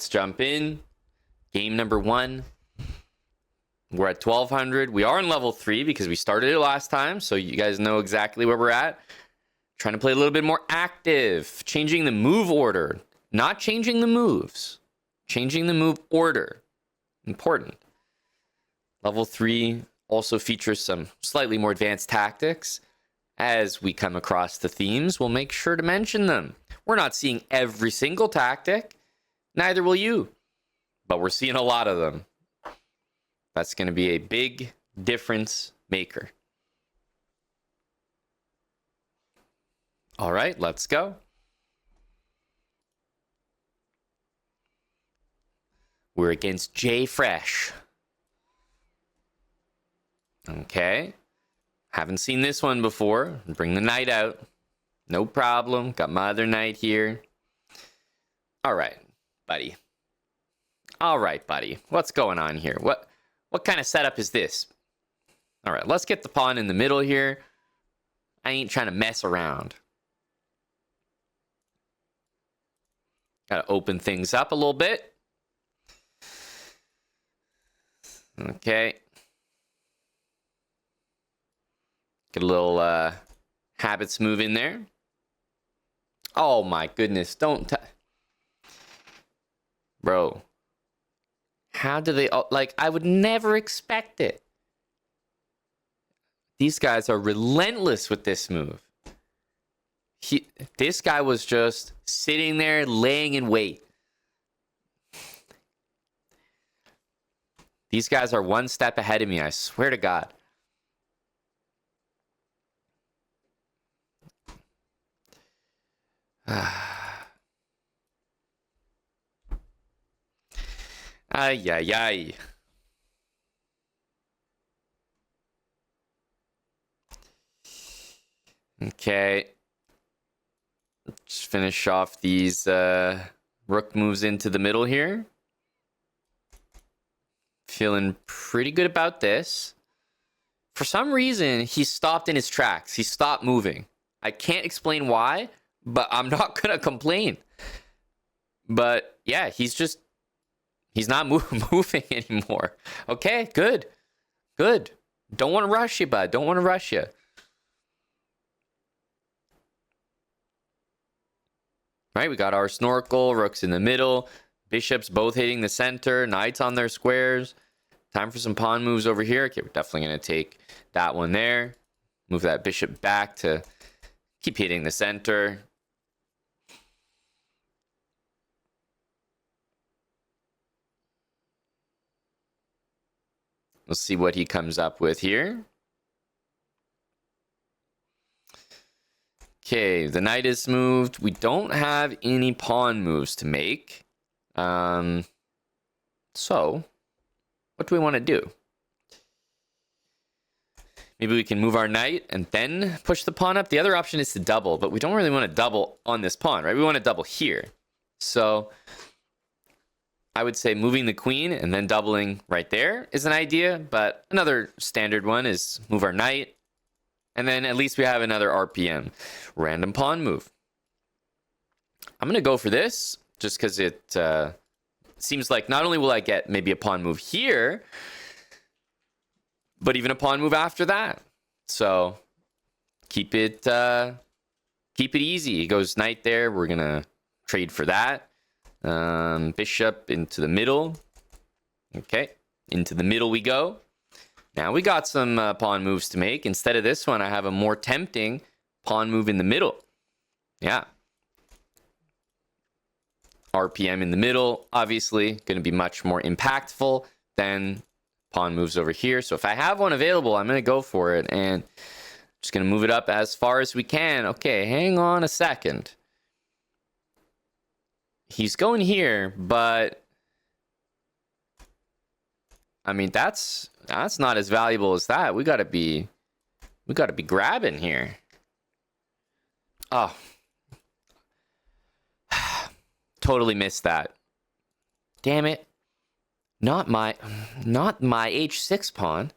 let's jump in. Game number 1. We're at 1200. We are in level 3 because we started it last time, so you guys know exactly where we're at. Trying to play a little bit more active, changing the move order, not changing the moves, changing the move order. Important. Level 3 also features some slightly more advanced tactics. As we come across the themes, we'll make sure to mention them. We're not seeing every single tactic, neither will you, but we're seeing a lot of them. That's going to be a big difference maker. All right, let's go. We're against J Fresh. Okay. Haven't seen this one before. Bring the knight out. No problem. Got my other knight here. All right, buddy. All right, buddy. What's going on here? What kind of setup is this? All right, let's get the pawn in the middle here. I ain't trying to mess around. Got to open things up a little bit. Okay. Get a little habits move in there. Oh my goodness, don't bro. How do they like, I would never expect it. These guys are relentless with this move. This guy was just sitting there laying in wait. These guys are one step ahead of me, I swear to God. Ay, ay, ay. Okay. Let's finish off these rook moves into the middle here. Feeling pretty good about this. For some reason, he stopped in his tracks. He stopped moving. I can't explain why, but I'm not going to complain. But yeah, he's not moving anymore. Okay, good. Good. Don't want to rush you, bud. Don't want to rush you. Right, we got our snorkel, rooks in the middle, bishops both hitting the center, knights on their squares. Time for some pawn moves over here. Okay, we're definitely going to take that one there. Move that bishop back to keep hitting the center. Let's see what he comes up with here. Okay, the knight is moved. We don't have any pawn moves to make. So, what do we want to do? Maybe we can move our knight and then push the pawn up. The other option is to double, but we don't really want to double on this pawn, right? We want to double here. So, I would say moving the queen and then doubling right there is an idea, but another standard one is move our knight, and then at least we have another RPM. Random pawn move. I'm going to go for this just because it seems like not only will I get maybe a pawn move here, but even a pawn move after that. So keep it easy. He goes knight there. We're going to trade for that. Bishop into the middle. Okay, into the middle we go. Now we got some pawn moves to make. Instead of this one, I have a more tempting pawn move in the middle. Yeah. RPM in the middle, obviously, going to be much more impactful than pawn moves over here. So if I have one available, I'm going to go for it. And just going to move it up as far as we can. Okay, hang on a second. He's going here, but I mean, that's not as valuable as that. We gotta be grabbing here. Oh, totally missed that. Damn it! Not my h6 pawn.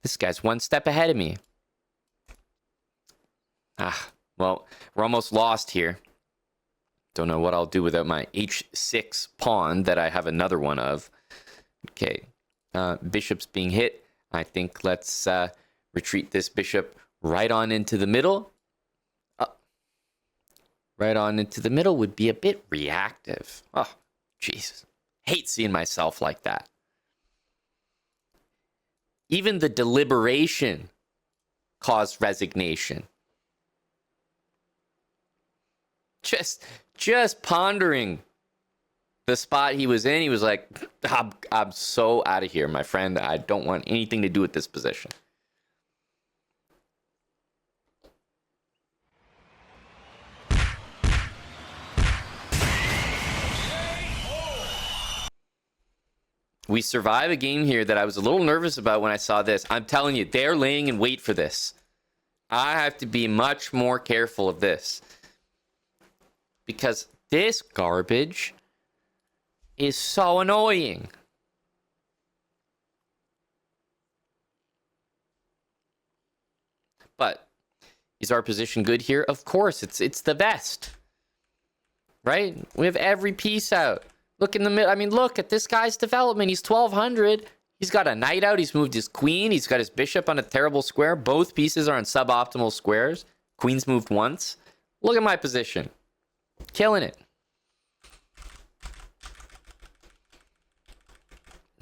This guy's one step ahead of me. Well, we're almost lost here. Don't know what I'll do without my h6 pawn that I have another one of. Okay, bishop's being hit. I think let's retreat this bishop right on into the middle. Right on into the middle would be a bit reactive. Oh, Jesus. Hate seeing myself like that. Even the deliberation caused resignation. Just pondering the spot he was in, he was like, I'm so out of here, my friend. I don't want anything to do with this position. We survive a game here that I was a little nervous about when I saw this. I'm telling you, they're laying in wait for this. I have to be much more careful of this. Because this garbage is so annoying. But is our position good here? Of course, it's the best. Right? We have every piece out. Look in the middle. I mean, look at this guy's development. He's 1200. He's got a knight out. He's moved his queen. He's got his bishop on a terrible square. Both pieces are on suboptimal squares. Queen's moved once. Look at my position. Killing it.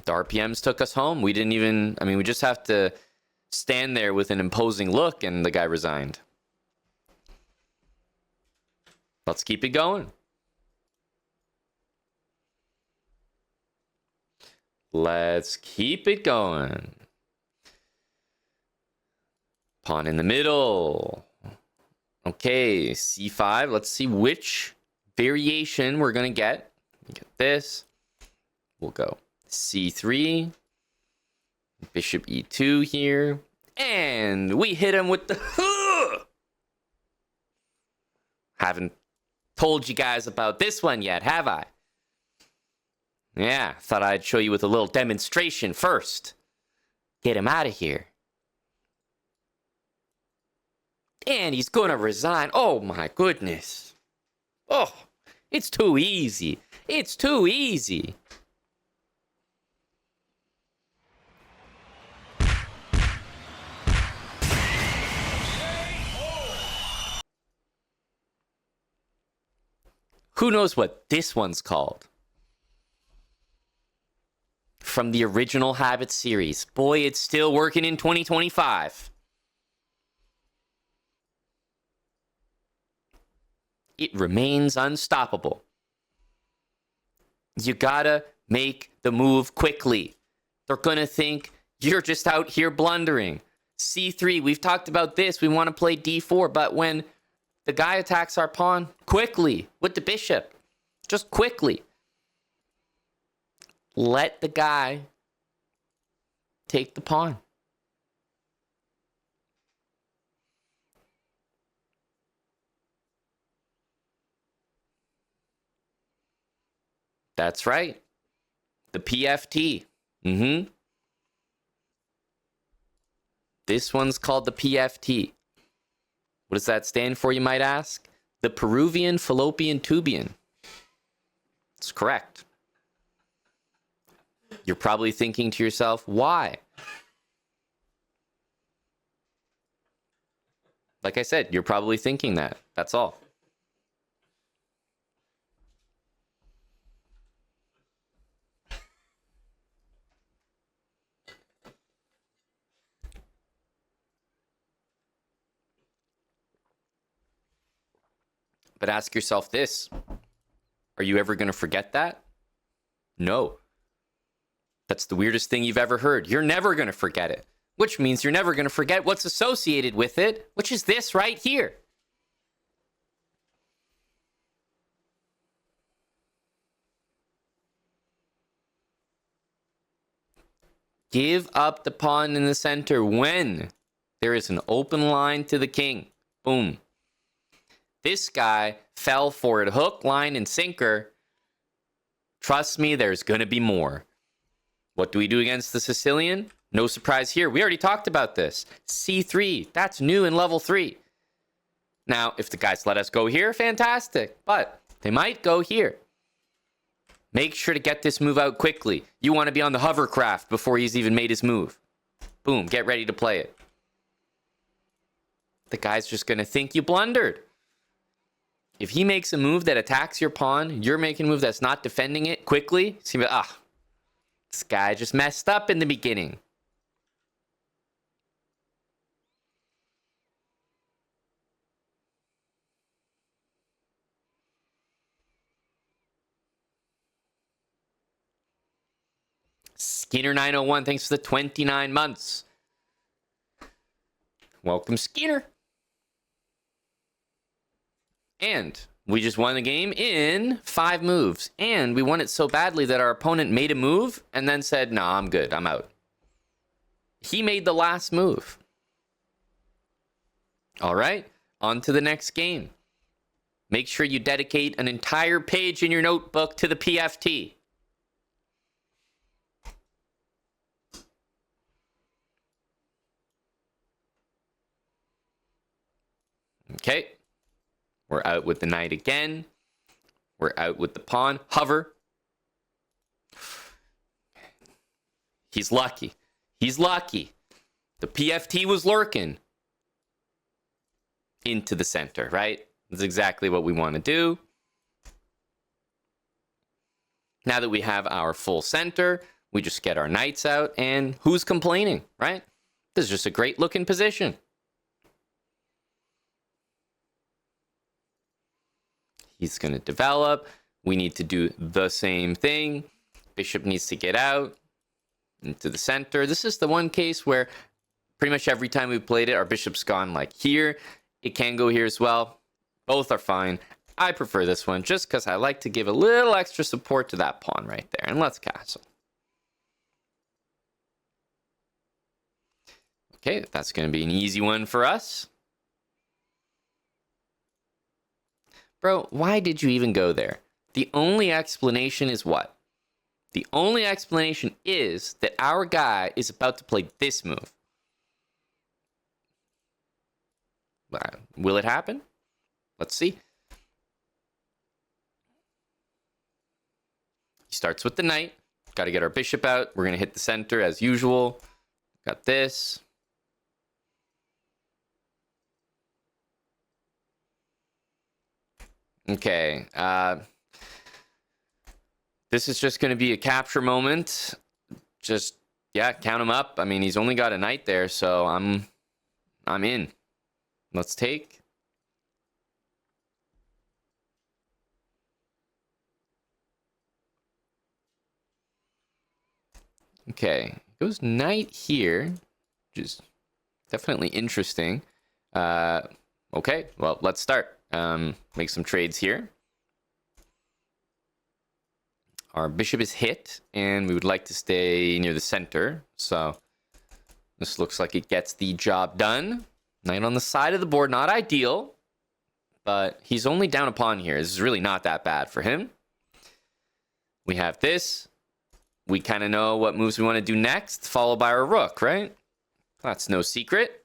The RPMs took us home. We didn't even... I mean, we just have to stand there with an imposing look, and the guy resigned. Let's keep it going. Let's keep it going. Pawn in the middle. Okay, c5. Let's see which variation we're going to get. Get this. We'll go c3. Bishop e2 here. And we hit him with the... Haven't told you guys about this one yet, have I? Yeah, thought I'd show you with a little demonstration first. Get him out of here. And he's gonna resign. Oh my goodness. Oh, it's too easy. It's too easy. Who knows what this one's called? From the original Habit series. Boy, it's still working in 2025. It remains unstoppable. You gotta make the move quickly. They're gonna think you're just out here blundering. c3, we've talked about this. We want to play d4, but when the guy attacks our pawn, quickly, with the bishop. Just quickly. Let the guy take the pawn. That's right. The PFT. This one's called the PFT. What does that stand for, you might ask? The Peruvian Fallopian Tubian. It's correct. You're probably thinking to yourself, why? Like I said, you're probably thinking that. That's all. But ask yourself this. Are you ever going to forget that? No. That's the weirdest thing you've ever heard. You're never going to forget it. Which means you're never going to forget what's associated with it, which is this right here. Give up the pawn in the center when there is an open line to the king. Boom. This guy fell for it hook, line, and sinker. Trust me, there's going to be more. What do we do against the Sicilian? No surprise here. We already talked about this. c3. That's new in level 3. Now, if the guys let us go here, fantastic. But They might go here. Make sure to get this move out quickly. You want to be on the hovercraft before he's even made his move. Boom, get ready to play it. The guy's just going to think you blundered. If he makes a move that attacks your pawn, you're making a move that's not defending it quickly, it's going to be, this guy just messed up in the beginning. Skinner 901, thanks for the 29 months. Welcome, Skinner. And we just won the game in 5 moves. And we won it so badly that our opponent made a move and then said, "Nah, I'm good. I'm out." He made the last move. All right, on to the next game. Make sure you dedicate an entire page in your notebook to the PFT. Okay, we're out with the knight again. We're out with the pawn. Hover. He's lucky. He's lucky. The PFT was lurking. Into the center, right? That's exactly what we want to do. Now that we have our full center, we just get our knights out, and who's complaining, right? This is just a great looking position. He's going to develop. We need to do the same thing. Bishop needs to get out into the center. This is the one case where pretty much every time we've played it, our bishop's gone like here. It can go here as well. Both are fine. I prefer this one just because I like to give a little extra support to that pawn right there. And let's castle. Okay, that's going to be an easy one for us. Bro, why did you even go there? The only explanation is what? The only explanation is that our guy is about to play this move. Will it happen? Let's see. He starts with the knight. Got to get our bishop out. We're going to hit the center as usual. Got this. Okay. This is just going to be a capture moment. Just, yeah, count him up. I mean, he's only got a knight there, so I'm in. Let's take. Okay. Goes knight here, which is definitely interesting. Okay, well, let's start. Make some trades here. Our bishop is hit, and we would like to stay near the center. So this looks like it gets the job done. Knight on the side of the board, not ideal, but he's only down a pawn here. This is really not that bad for him. We have this. We kind of know what moves we want to do next, followed by our rook, right? That's no secret.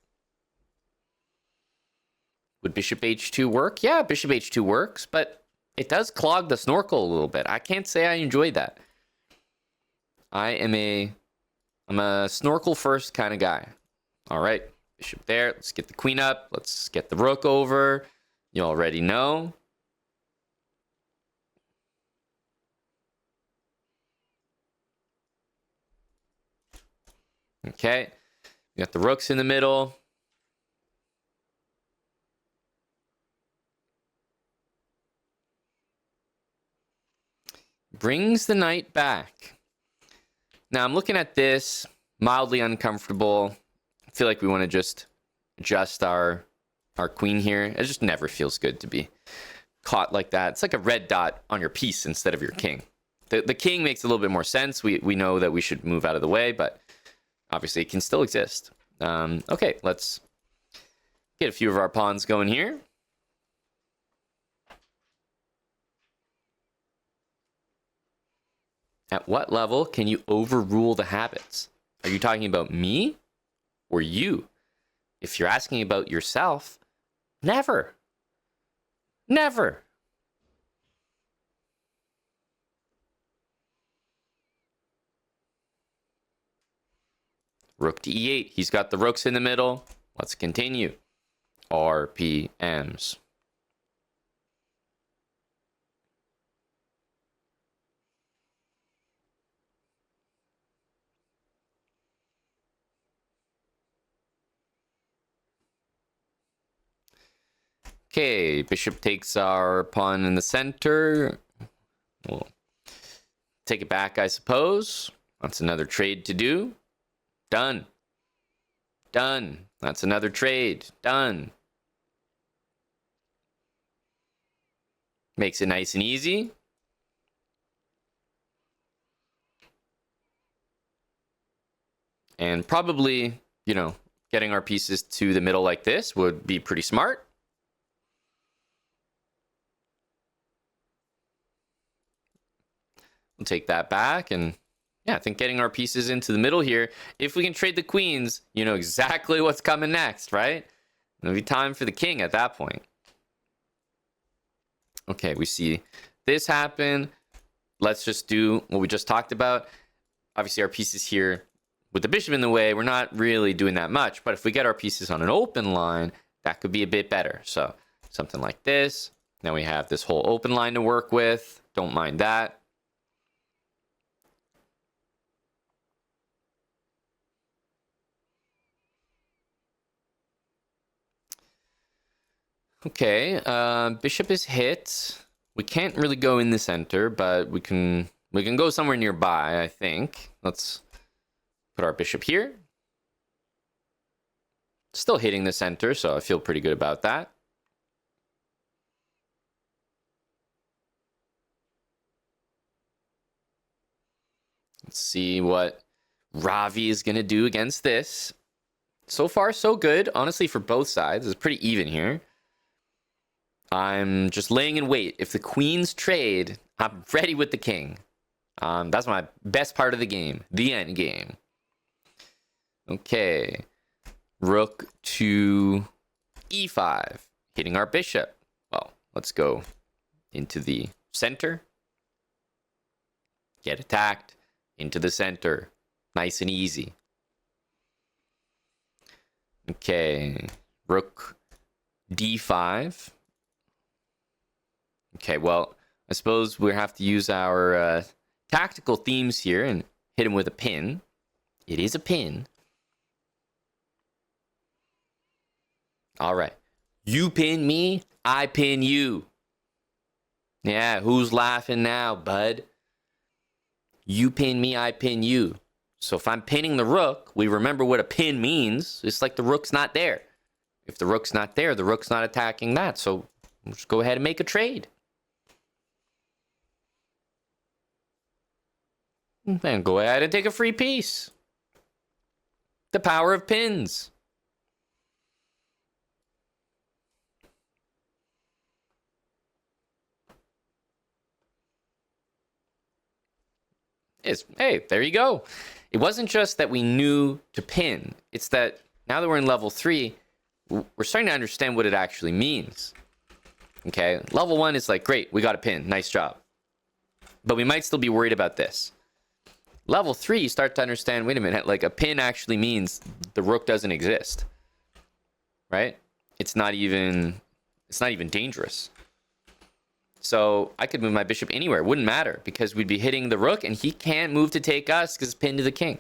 Would bishop h2 work? Yeah, bishop h2 works, but it does clog the snorkel a little bit. I can't say I enjoyed that. I'm a snorkel first kind of guy. All right, bishop there. Let's get the queen up. Let's get the rook over. You already know. Okay, we got the rooks in the middle. Brings the knight back. Now I'm looking at this, mildly uncomfortable. I feel like we want to just adjust our queen here. It just never feels good to be caught like that. It's like a red dot on your piece instead of your king. The king makes a little bit more sense. We know that we should move out of the way, but obviously it can still exist. Okay, let's get a few of our pawns going here. At what level can you overrule the habits? Are you talking about me or you? If you're asking about yourself, never. Never. Rook to e8. He's got the rooks in the middle. Let's continue. RPMs. Okay, bishop takes our pawn in the center. We'll take it back, I suppose. That's another trade to do. Done. Done. That's another trade. Done. Makes it nice and easy. And probably, you know, getting our pieces to the middle like this would be pretty smart. We'll take that back, and yeah, I think getting our pieces into the middle here, if we can trade the queens, you know exactly what's coming next, right? It'll be time for the king at that point. Okay, we see this happen. Let's just do what we just talked about. Obviously, our pieces here, with the bishop in the way, we're not really doing that much, but if we get our pieces on an open line, that could be a bit better. So something like this. Now we have this whole open line to work with. Don't mind that. Okay, bishop is hit. We can't really go in the center, but we can go somewhere nearby, I think. Let's put our bishop here. Still hitting the center, so I feel pretty good about that. Let's see what Ravi is going to do against this. So far, so good. Honestly, for both sides, it's pretty even here. I'm just laying in wait. If the queens trade, I'm ready with the king. That's my best part of the game, the end game. Okay, rook to e5, hitting our bishop. Well, let's go into the center. Get attacked, into the center. Nice and easy. Okay, rook d5. Okay, well, I suppose we have to use our tactical themes here and hit him with a pin. It is a pin. All right. You pin me, I pin you. Yeah, who's laughing now, bud? You pin me, I pin you. So if I'm pinning the rook, we remember what a pin means. It's like the rook's not there. If the rook's not there, the rook's not attacking that. So we'll just go ahead and make a trade. Then go ahead and take a free piece. The power of pins. Hey, there you go. It wasn't just that we knew to pin. It's that now that we're in level 3, we're starting to understand what it actually means. Okay, level 1 is like, great, we got a pin. Nice job. But we might still be worried about this. Level 3, you start to understand, wait a minute, like a pin actually means the rook doesn't exist. Right? It's not even dangerous. So I could move my bishop anywhere. It wouldn't matter because we'd be hitting the rook and he can't move to take us because it's pinned to the king.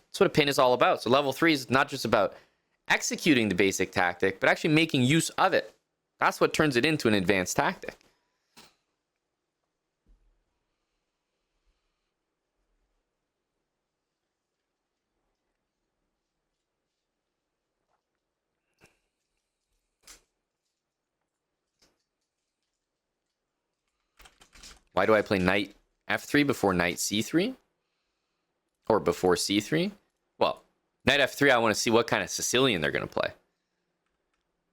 That's what a pin is all about. So level 3 is not just about executing the basic tactic, but actually making use of it. That's what turns it into an advanced tactic. Why do I play knight f3 before knight c3? Or before c3? Well, knight f3, I want to see what kind of Sicilian they're going to play.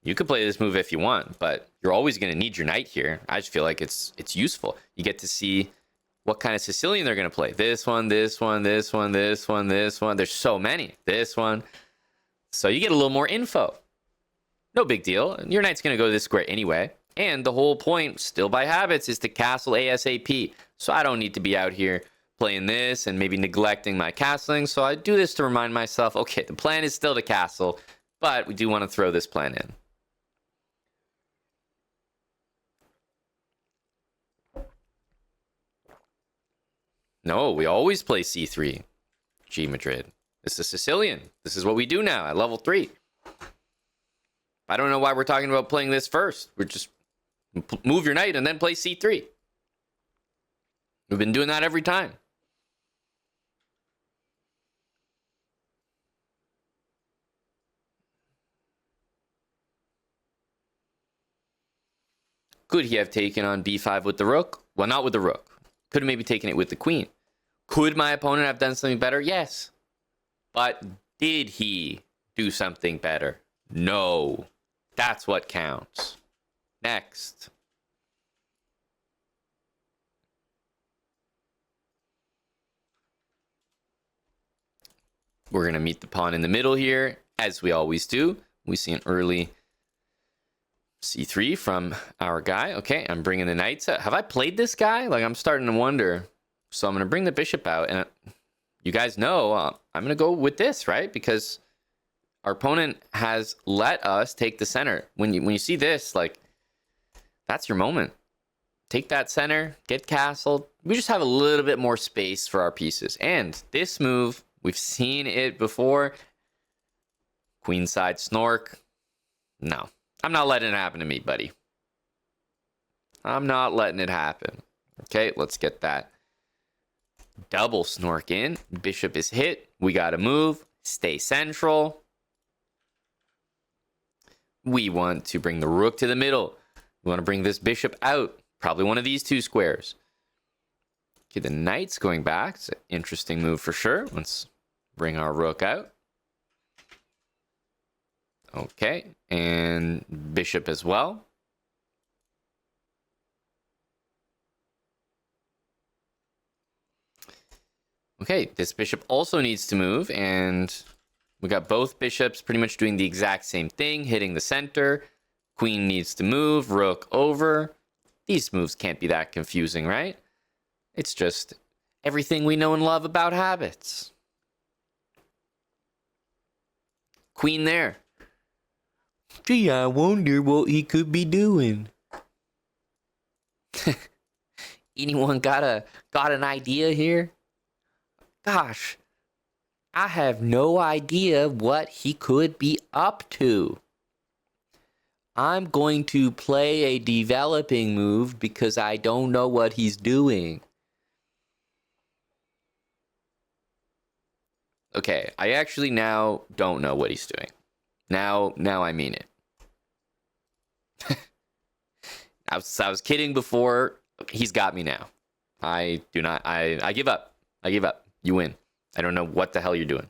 You could play this move if you want, but you're always going to need your knight here. I just feel like it's useful. You get to see what kind of Sicilian they're going to play. This one, this one, this one, this one, this one. There's so many. This one. So you get a little more info. No big deal. Your knight's going to go this square anyway. And the whole point, still by habits, is to castle ASAP. So I don't need to be out here playing this and maybe neglecting my castling. So I do this to remind myself, okay, the plan is still to castle, but we do want to throw this plan in. No, we always play c3. G Madrid. This is Sicilian. This is what we do now at level 3. I don't know why we're talking about playing this first. We're just move your knight and then play c3. We've been doing that every time. Could he have taken on b5 with the rook? Well, not with the rook. Could have maybe taken it with the queen. Could my opponent have done something better? Yes. But did he do something better? No. That's what counts. Next. We're going to meet the pawn in the middle here, as we always do. We see an early c3 from our guy. Okay, I'm bringing the knights out. Have I played this guy? Like, I'm starting to wonder. So I'm going to bring the bishop out, and you guys know I'm going to go with this, right? Because our opponent has let us take the center. When you see this, like, that's your moment. Take that center, get castled. We just have a little bit more space for our pieces. And this move, we've seen it before. Queenside snork. No, I'm not letting it happen to me, buddy. I'm not letting it happen. Okay, let's get that double snork in. Bishop is hit. We got to move. Stay central. We want to bring the rook to the middle. We want to bring this bishop out. Probably one of these two squares. Okay, the knight's going back. It's an interesting move for sure. Let's bring our rook out. Okay, and bishop as well. Okay, this bishop also needs to move, and we got both bishops pretty much doing the exact same thing, hitting the center. Queen needs to move, rook over. These moves can't be that confusing, right? It's just everything we know and love about habits. Queen there. Gee, I wonder what he could be doing. Anyone got an idea here? Gosh, I have no idea what he could be up to. I'm going to play a developing move because I don't know what he's doing. Okay, I actually now don't know what he's doing. Now I mean it. I was kidding before. He's got me now. I give up. I give up. You win. I don't know what the hell you're doing.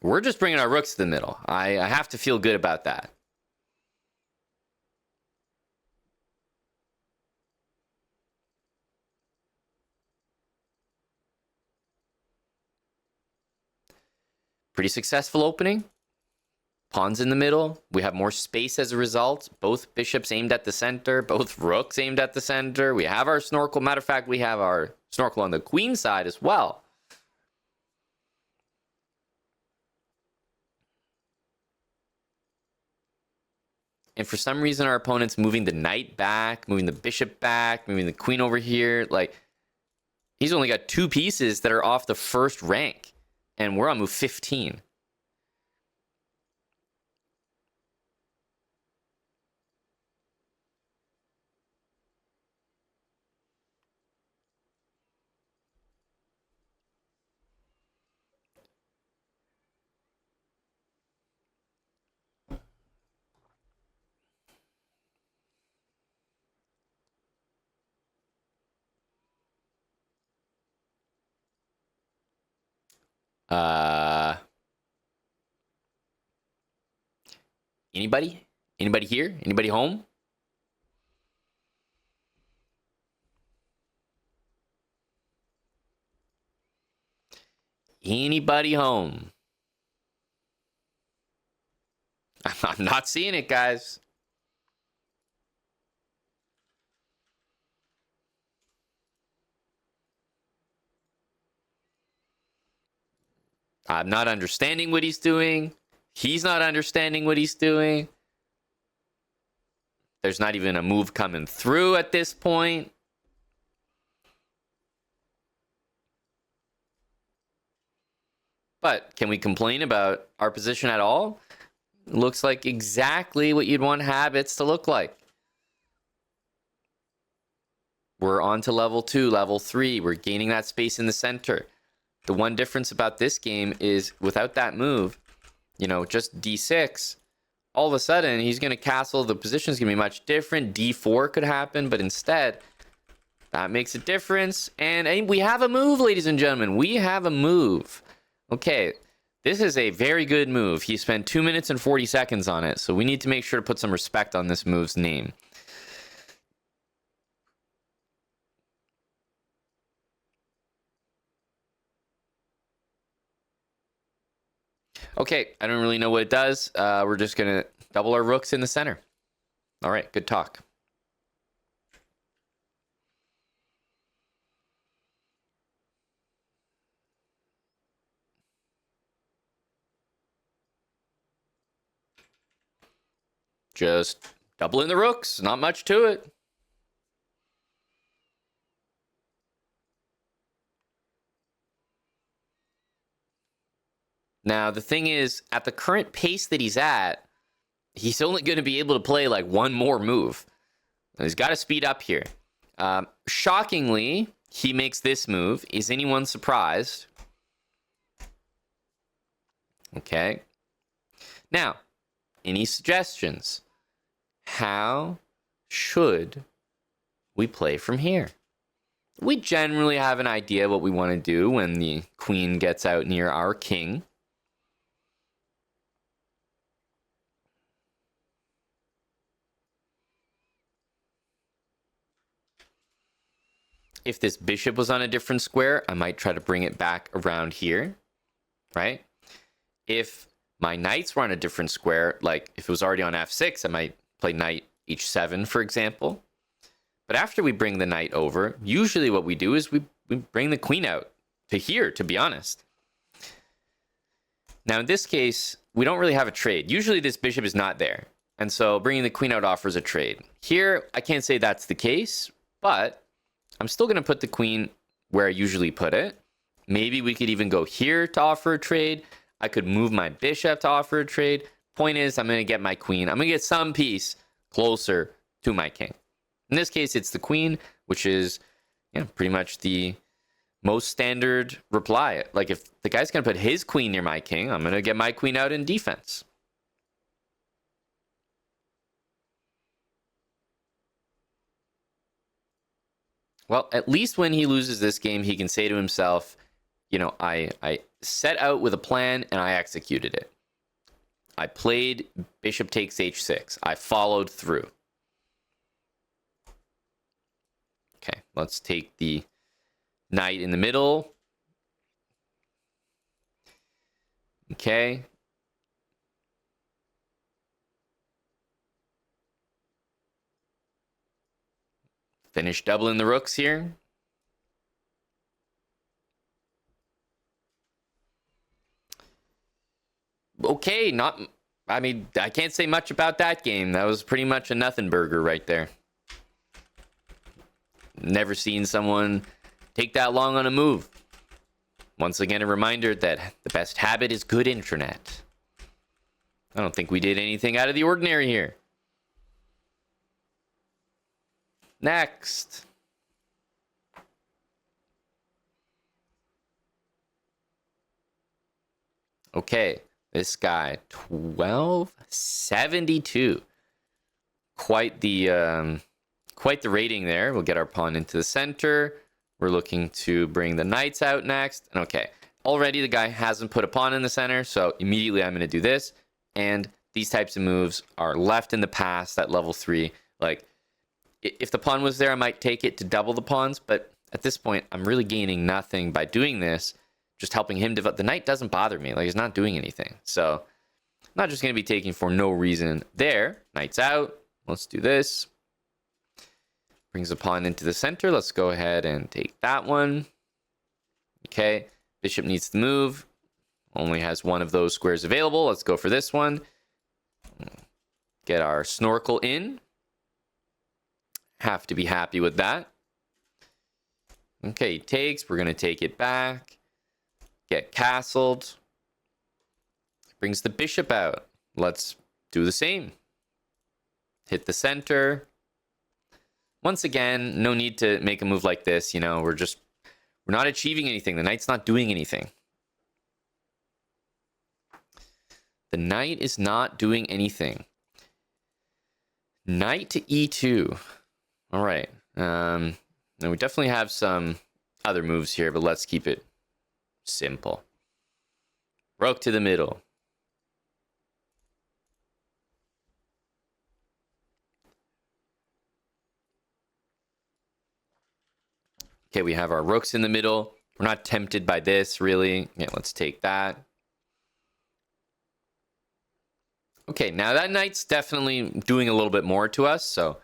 We're just bringing our rooks to the middle. I have to feel good about that. Pretty successful opening. Pawns in the middle. We have more space as a result. Both bishops aimed at the center. Both rooks aimed at the center. We have our snorkel. Matter of fact, we have our snorkel on the queen side as well. And for some reason, our opponent's moving the knight back, moving the bishop back, moving the queen over here. Like, he's only got 2 pieces that are off the first rank. And we're on move 15. Anybody? Anybody here? Anybody home? Anybody home? I'm not seeing it, guys. I'm not understanding what he's doing. He's not understanding what he's doing. There's not even a move coming through at this point. But can we complain about our position at all? It looks like exactly what you'd want habits to look like. We're on to level 2, level 3. We're gaining that space in the center. The one difference about this game is without that move, just d6, all of a sudden he's going to castle. The position's going to be much different. d4 could happen, but instead, that makes a difference. And we have a move, ladies and gentlemen. We have a move. Okay, this is a very good move. He spent 2 minutes and 40 seconds on it, so we need to make sure to put some respect on this move's name. Okay, I don't really know what it does. We're just going to double our rooks in the center. All right, good talk. Just doubling the rooks, not much to it. Now, the thing is, at the current pace that he's at, he's only going to be able to play like one more move. He's got to speed up here. Shockingly, he makes this move. Is anyone surprised? Okay. Now, any suggestions? How should we play from here? We generally have an idea what we want to do when the queen gets out near our king. If this bishop was on a different square, I might try to bring it back around here, right? If my knights were on a different square, like if it was already on f6, I might play knight h7, for example. But after we bring the knight over, usually what we do is we bring the queen out to here, to be honest. Now, in this case, we don't really have a trade. Usually this bishop is not there. And so bringing the queen out offers a trade. Here, I can't say that's the case, but I'm still going to put the queen where I usually put it. Maybe we could even go here to offer a trade. I could move my bishop to offer a trade. Point is, I'm going to get my queen. I'm going to get some piece closer to my king. In this case, it's the queen, which is pretty much the most standard reply. Like if the guy's going to put his queen near my king, I'm going to get my queen out in defense. Well, at least when he loses this game, he can say to himself, I set out with a plan and I executed it. I played bishop takes h6. I followed through. Okay, let's take the knight in the middle. Okay. Finish doubling the rooks here. Okay, I can't say much about that game. That was pretty much a nothing burger right there. Never seen someone take that long on a move. Once again, a reminder that the best habit is good internet. I don't think we did anything out of the ordinary here. Next. Okay, this guy, 1272. Quite the rating there. We'll get our pawn into the center. We're looking to bring the knights out next. And okay, already the guy hasn't put a pawn in the center, so immediately I'm going to do this. And these types of moves are left in the past at level 3. Like, if the pawn was there, I might take it to double the pawns, but at this point, I'm really gaining nothing by doing this, just helping him develop. The knight doesn't bother me. Like, he's not doing anything. So, I'm not just going to be taking for no reason there. Knight's out. Let's do this. Brings the pawn into the center. Let's go ahead and take that one. Okay. Bishop needs to move. only has one of those squares available. Let's go for this one. Get our snorkel in. Have to be happy with that. Okay, he takes. We're going to take it back. Get castled. Brings the bishop out. Let's do the same. Hit the center. Once again, no need to make a move like this. You know, we're not achieving anything. The knight's not doing anything. The knight is not doing anything. Knight to e2. All right. Now we definitely have some other moves here, but let's keep it simple. Rook to the middle. Okay, we have our rooks in the middle. We're not tempted by this, really. Yeah, let's take that. Okay, now that knight's definitely doing a little bit more to us, so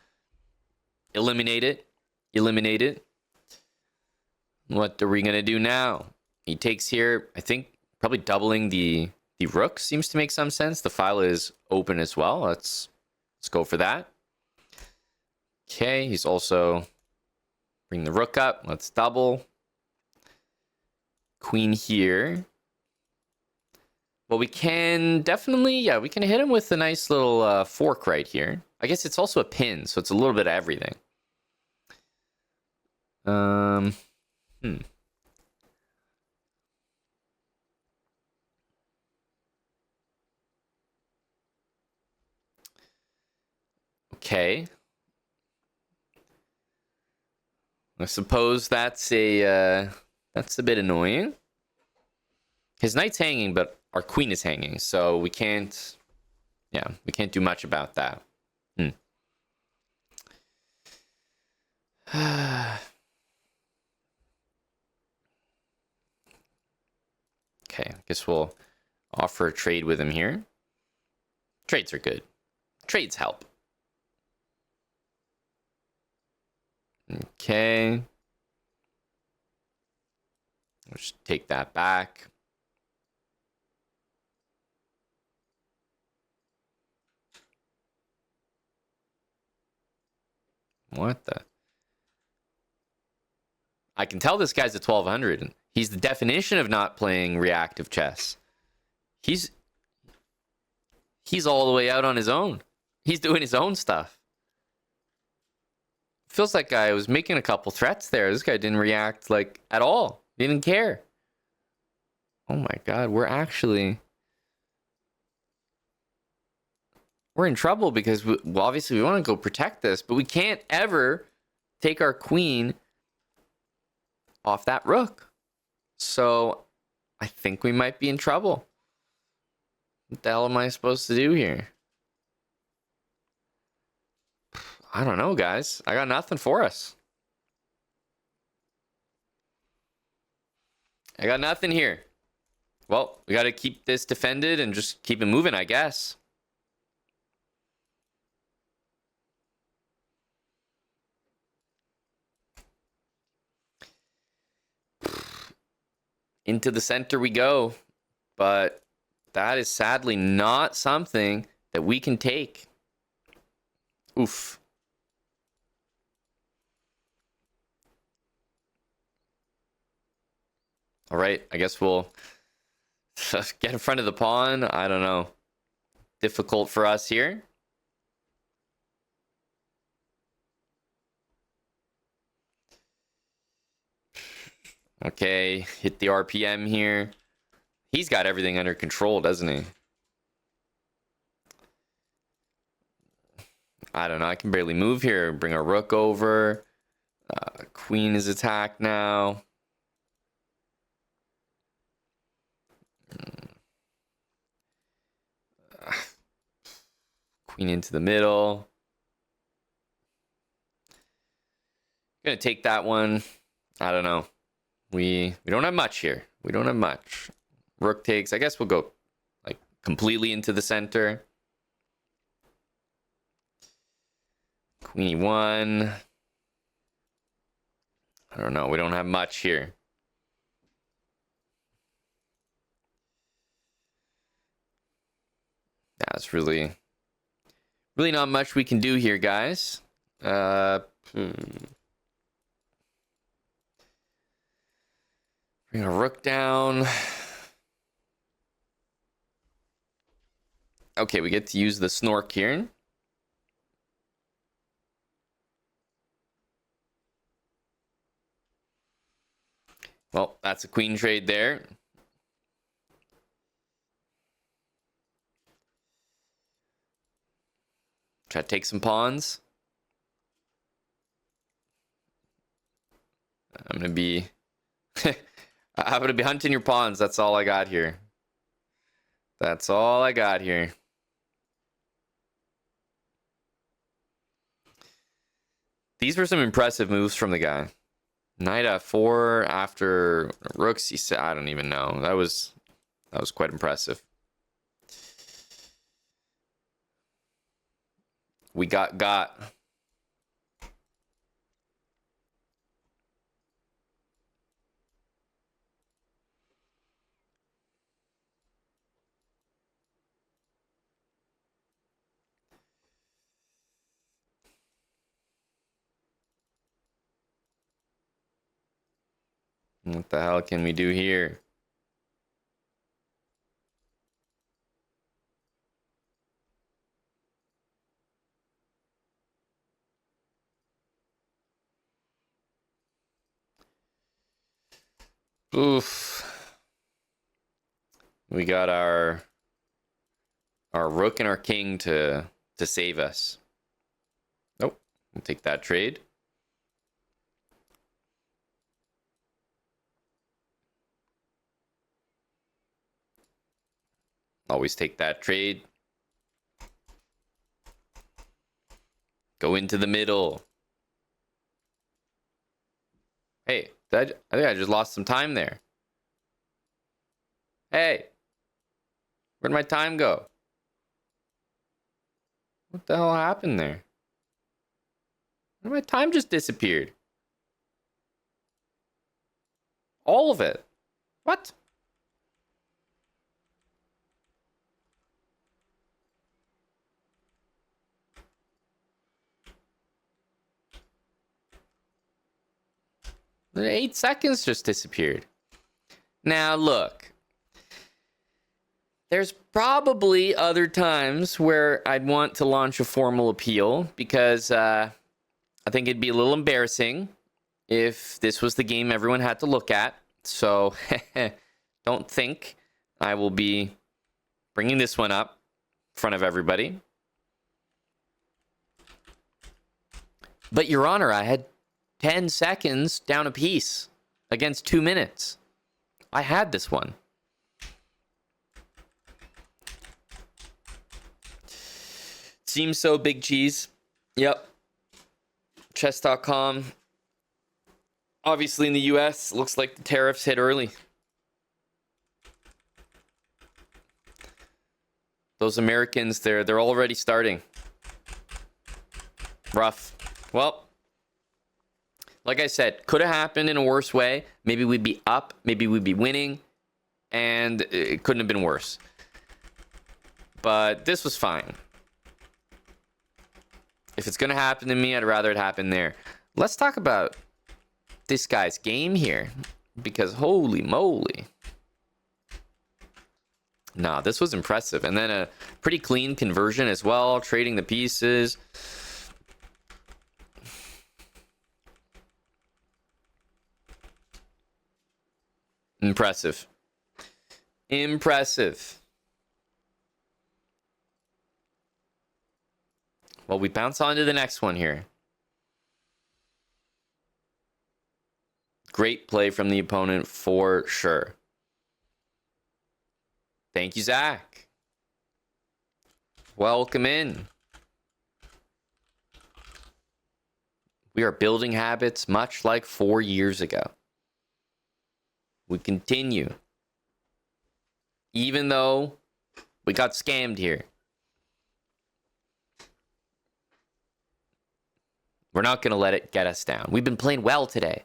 eliminate it. Eliminate it. What are we going to do now? He takes here, I think, probably doubling the rook seems to make some sense. The file is open as well. Let's go for that. Okay, he's also... Bring the rook up. Let's double. Queen here. Well, we can definitely, yeah, we can hit him with a nice little fork right here. I guess it's also a pin, so it's a little bit of everything. Okay. I suppose that's a bit annoying. His knight's hanging, but our queen is hanging, so we can't do much about that. Okay, I guess we'll offer a trade with him here. Trades are good. Trades help. Okay. Let's take that back. What the? I can tell this guy's a 1200. He's the definition of not playing reactive chess. He's all the way out on his own. He's doing his own stuff. Feels like I was making a couple threats there. This guy didn't react like at all. He didn't care. Oh my god, we're in trouble because obviously we want to go protect this, but we can't ever take our queen off that rook. So I think we might be in trouble. What the hell am I supposed to do here? I don't know, guys. I got nothing for us. I got nothing here. Well, we got to keep this defended and just keep it moving, I guess. Into the center we go. But that is sadly not something that we can take. Oof. All right, I guess we'll get in front of the pawn. I don't know. Difficult for us here. Okay, hit the RPM here. He's got everything under control, doesn't he? I don't know. I can barely move here. Bring a rook over. Queen is attacked now. Queen into the middle. Gonna take that one. I don't know. We don't have much here. We don't have much. Rook takes. I guess we'll go like completely into the center. Queen e1. I don't know. We don't have much here. That's really not much we can do here, guys. Bring a rook down. Okay, we get to use the snork here. Well, that's a queen trade there. Try to take some pawns. I'm gonna be hunting your pawns. That's all I got here. That's all I got here. These were some impressive moves from the guy. Knight f4 after rooks. He said, I don't even know. That was quite impressive. We got. What the hell can we do here? Oof. We got our rook and our king to save us. Nope. We'll take that trade. Always take that trade. Go into the middle. Hey, I think I just lost some time there. Hey, where'd my time go? What the hell happened there? My time just disappeared. All of it. What? The 8 seconds just disappeared. Now, look. There's probably other times where I'd want to launch a formal appeal because I think it'd be a little embarrassing if this was the game everyone had to look at. So don't think I will be bringing this one up in front of everybody. But, Your Honor, I had 10 seconds down a piece against 2 minutes. I had this one. Seems so, Big Cheese. Yep. Chess.com. Obviously in the US, looks like the tariffs hit early. Those Americans, they're already starting. Rough. Well, like I said, could have happened in a worse way. Maybe we'd be up, maybe we'd be winning, and it couldn't have been worse. But this was fine. If it's going to happen to me, I'd rather it happen there. Let's talk about this guy's game here, because holy moly. Nah, this was impressive. And then a pretty clean conversion as well, trading the pieces. Impressive. Impressive. Well, we bounce on to the next one here. Great play from the opponent for sure. Thank you, Zach. Welcome in. We are building habits much like 4 years ago. We continue. Even though we got scammed here. We're not going to let it get us down. We've been playing well today.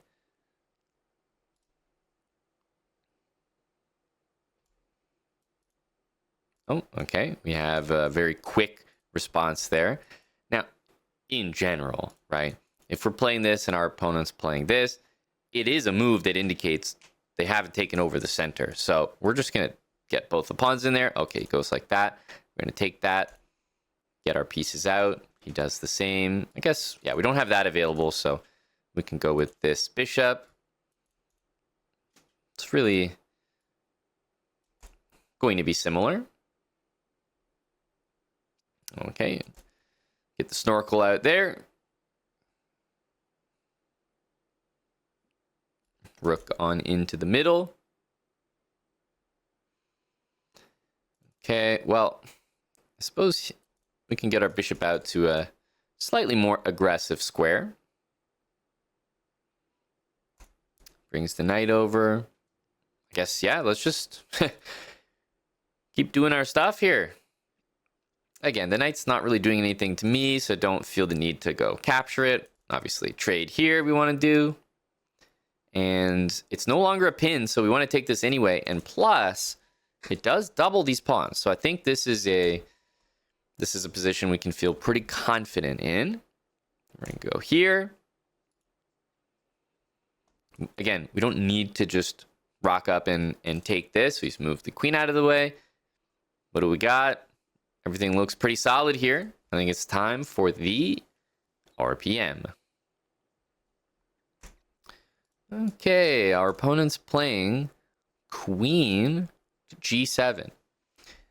Oh, okay. We have a very quick response there. Now, in general, right? If we're playing this and our opponent's playing this, it is a move that indicates they haven't taken over the center. So we're just going to get both the pawns in there. Okay, it goes like that. We're going to take that, get our pieces out. He does the same. I guess, yeah, we don't have that available, so we can go with this bishop. It's really going to be similar. Okay, get the snorkel out there. Rook on into the middle. Okay, well, I suppose we can get our bishop out to a slightly more aggressive square. Brings the knight over. I guess, yeah, let's just keep doing our stuff here. Again, the knight's not really doing anything to me, so don't feel the need to go capture it. Obviously, trade here we want to do. And it's no longer a pin, so we want to take this anyway. And plus, it does double these pawns. So I think this is a position we can feel pretty confident in. We're going to go here. Again, we don't need to just rock up and take this. We just move the queen out of the way. What do we got? Everything looks pretty solid here. I think it's time for the RPM. Okay, our opponent's playing queen g7.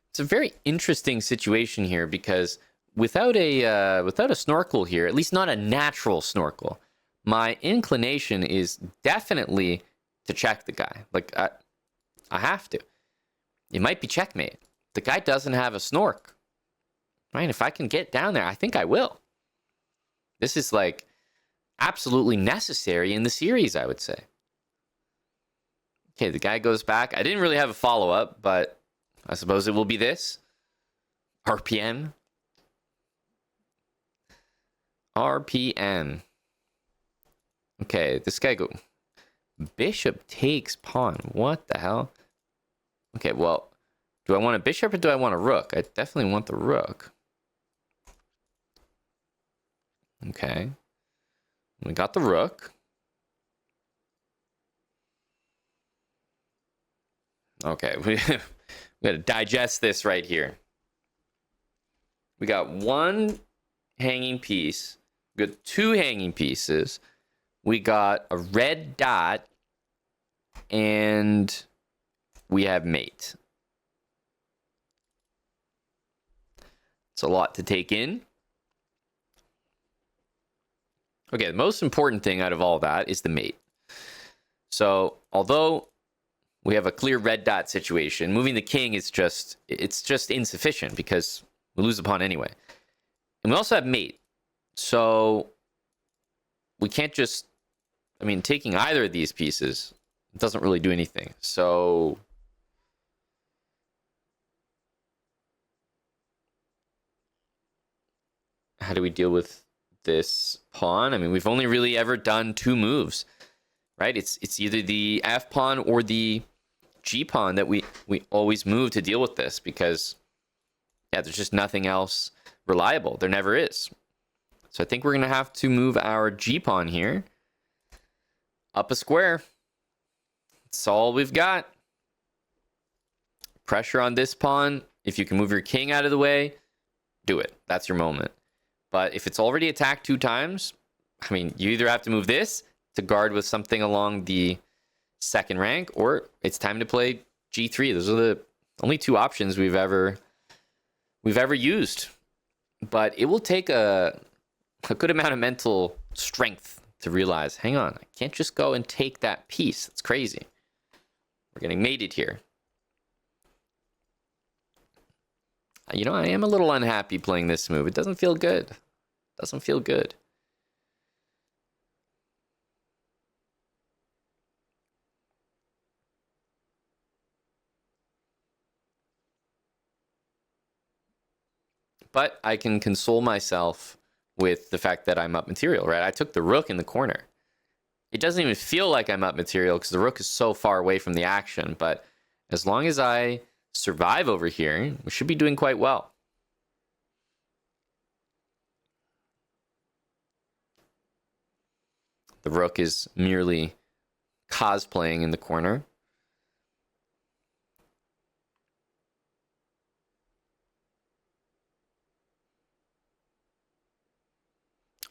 It's a very interesting situation here because without a snorkel here, at least not a natural snorkel, my inclination is definitely to check the guy. Like I have to. It might be checkmate. The guy doesn't have a snork. Right? If I can get down there, I think I will. This is like absolutely necessary in the series, I would say. Okay, the guy goes back. I didn't really have a follow-up, but I suppose it will be this. RPM. RPM. Okay, this guy go... Bishop takes pawn. What the hell? Okay, well, do I want a bishop or do I want a rook? I definitely want the rook. Okay. We got the rook. Okay, we got to digest this right here. We got one hanging piece. We got two hanging pieces. We got a red dot. And we have mate. It's a lot to take in. Okay, the most important thing out of all that is the mate. So, although we have a clear red dot situation, moving the king is just insufficient because we lose the pawn anyway. And we also have mate. So, we can't just, I mean, taking either of these pieces doesn't really do anything. So, how do we deal with this pawn? I mean, we've only really ever done two moves, right? It's either the F pawn or the G pawn that we always move to deal with this because, yeah, there's just nothing else reliable. There never is. So I think we're going to have to move our G pawn here up a square. That's all we've got. Pressure on this pawn. If you can move your king out of the way, do it. That's your moment. But if it's already attacked two times, I mean, you either have to move this to guard with something along the second rank, or it's time to play G3. Those are the only two options we've ever used. But it will take a good amount of mental strength to realize, hang on, I can't just go and take that piece. It's crazy. We're getting mated here. You know, I am a little unhappy playing this move. It doesn't feel good. Doesn't feel good. But I can console myself with the fact that I'm up material, right? I took the rook in the corner. It doesn't even feel like I'm up material because the rook is so far away from the action. But as long as I survive over here, we should be doing quite well. The rook is merely cosplaying in the corner.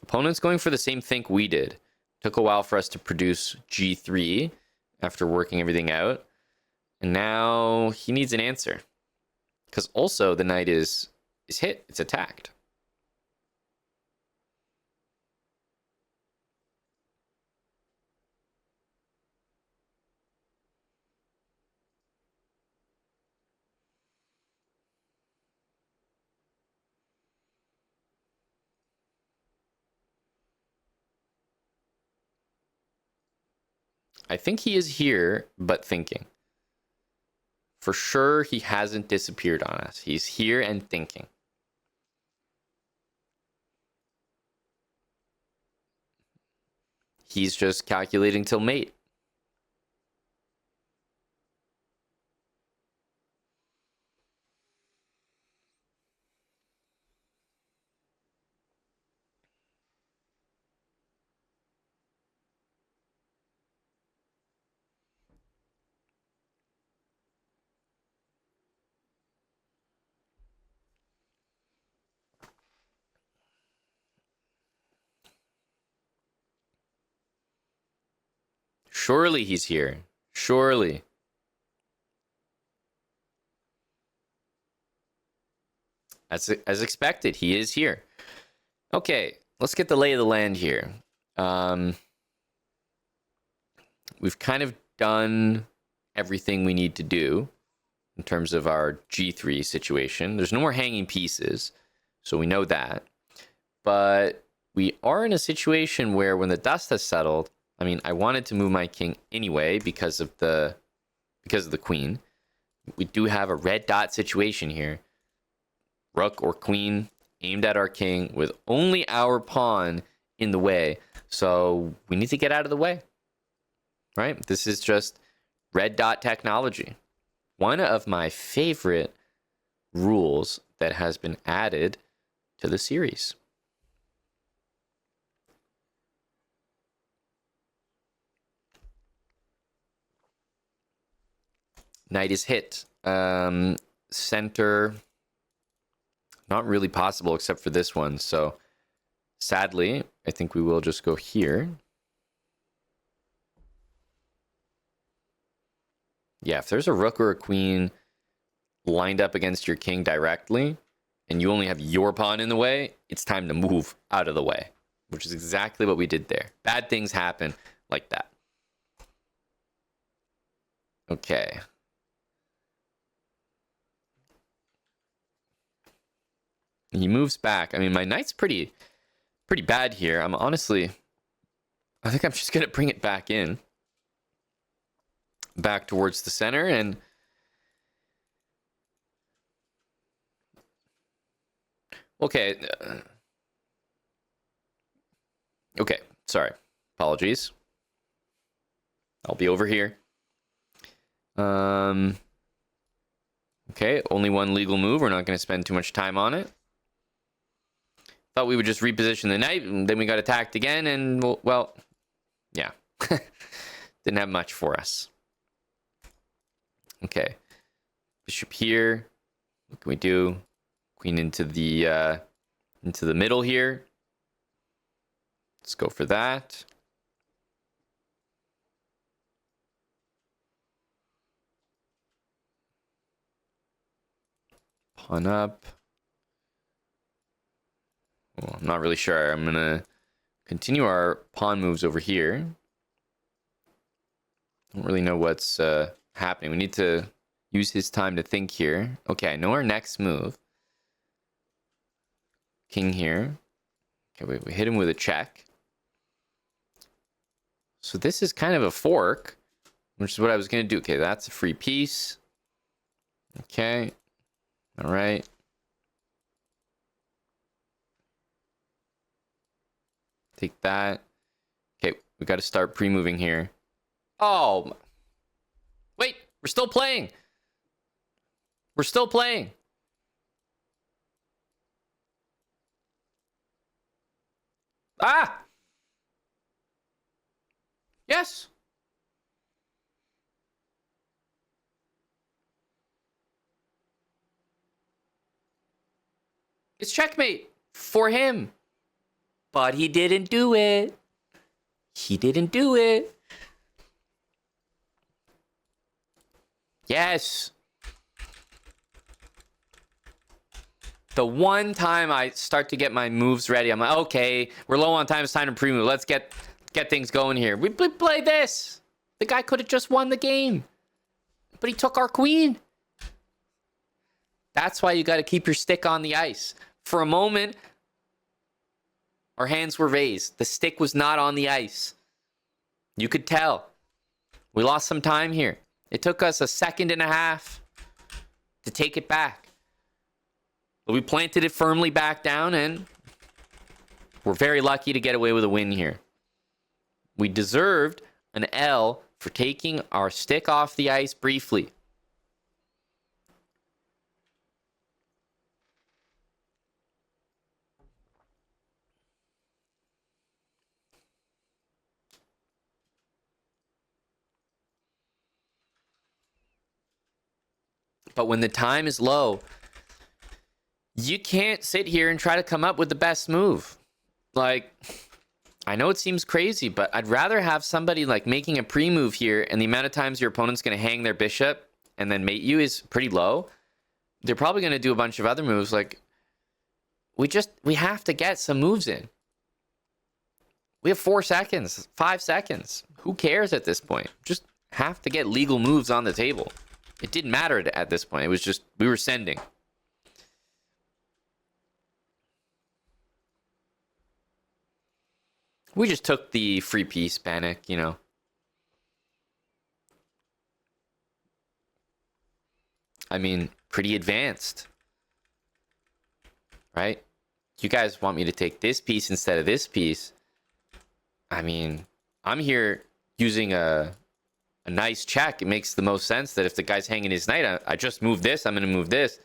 Opponent's going for the same think we did. Took a while for us to produce g3 after working everything out. And now he needs an answer. Because also the knight is hit. It's attacked. I think he is here, but thinking. For sure, he hasn't disappeared on us. He's here and thinking. He's just calculating till mate. Surely he's here. Surely. As expected, he is here. Okay, let's get the lay of the land here. We've kind of done everything we need to do in terms of our g3 situation. There's no more hanging pieces, so we know that. But we are in a situation where when the dust has settled, I mean, I wanted to move my king anyway because of the queen. We do have a red dot situation here. Rook or queen aimed at our king with only our pawn in the way. So we need to get out of the way, right? This is just red dot technology. One of my favorite rules that has been added to the series. Knight is hit. Center, not really possible except for this one. So sadly, I think we will just go here. Yeah, if there's a rook or a queen lined up against your king directly, and you only have your pawn in the way, it's time to move out of the way, which is exactly what we did there. Bad things happen like that. Okay. He moves back. I mean, my knight's pretty bad here. I think I'm just gonna bring it back in, back towards the center, and okay. Okay, sorry. Apologies. I'll be over here. Okay, only one legal move. We're not going to spend too much time on it. Thought we would just reposition the knight, and then we got attacked again, and, well, yeah. Didn't have much for us. Okay. Bishop here. What can we do? Queen into the middle here. Let's go for that. Pawn up. Well, I'm not really sure. I'm gonna continue our pawn moves over here. Don't really know what's happening. We need to use his time to think here. Okay, I know our next move. King here. Okay, we hit him with a check. So this is kind of a fork, which is what I was going to do. Okay, that's a free piece. Okay. All right. Take that. Okay, we got to start pre-moving here. Oh. Wait, we're still playing. We're still playing. Ah! Yes. It's checkmate for him. But he didn't do it. He didn't do it. Yes. The one time I start to get my moves ready, I'm like, okay, we're low on time. It's time to pre-move. Let's get things going here. We play this. The guy could have just won the game. But he took our queen. That's why you got to keep your stick on the ice. For a moment, our hands were raised. The stick was not on the ice. You could tell. We lost some time here. It took us a second and a half to take it back. But we planted it firmly back down, and we're very lucky to get away with a win here. We deserved an L for taking our stick off the ice briefly. But when the time is low, you can't sit here and try to come up with the best move. Like, I know it seems crazy, but I'd rather have somebody like making a pre-move here, and the amount of times your opponent's going to hang their bishop and then mate you is pretty low. They're probably going to do a bunch of other moves. Like, we have to get some moves in. We have 4 seconds, 5 seconds. Who cares at this point? Just have to get legal moves on the table. It didn't matter at this point. It was just, we were sending. We just took the free piece panic, you know. I mean, pretty advanced. Right? You guys want me to take this piece instead of this piece. I mean, I'm here using a nice check. It makes the most sense that if the guy's hanging his knight, I just move this, I'm going to move this.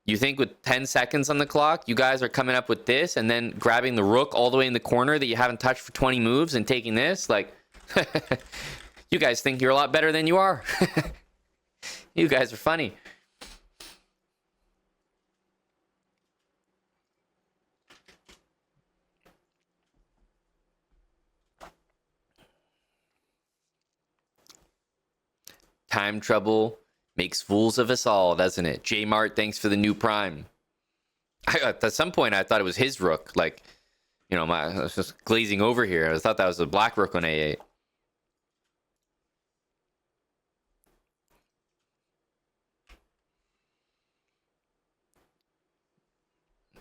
You think with 10 seconds on the clock, you guys are coming up with this and then grabbing the rook all the way in the corner that you haven't touched for 20 moves and taking this? Like, you guys think you're a lot better than you are. You guys are funny. Time trouble makes fools of us all, doesn't it? J Mart, thanks for the new prime. At some point, I thought it was his rook. Like, you know, I was just glazing over here. I thought that was a black rook on A8.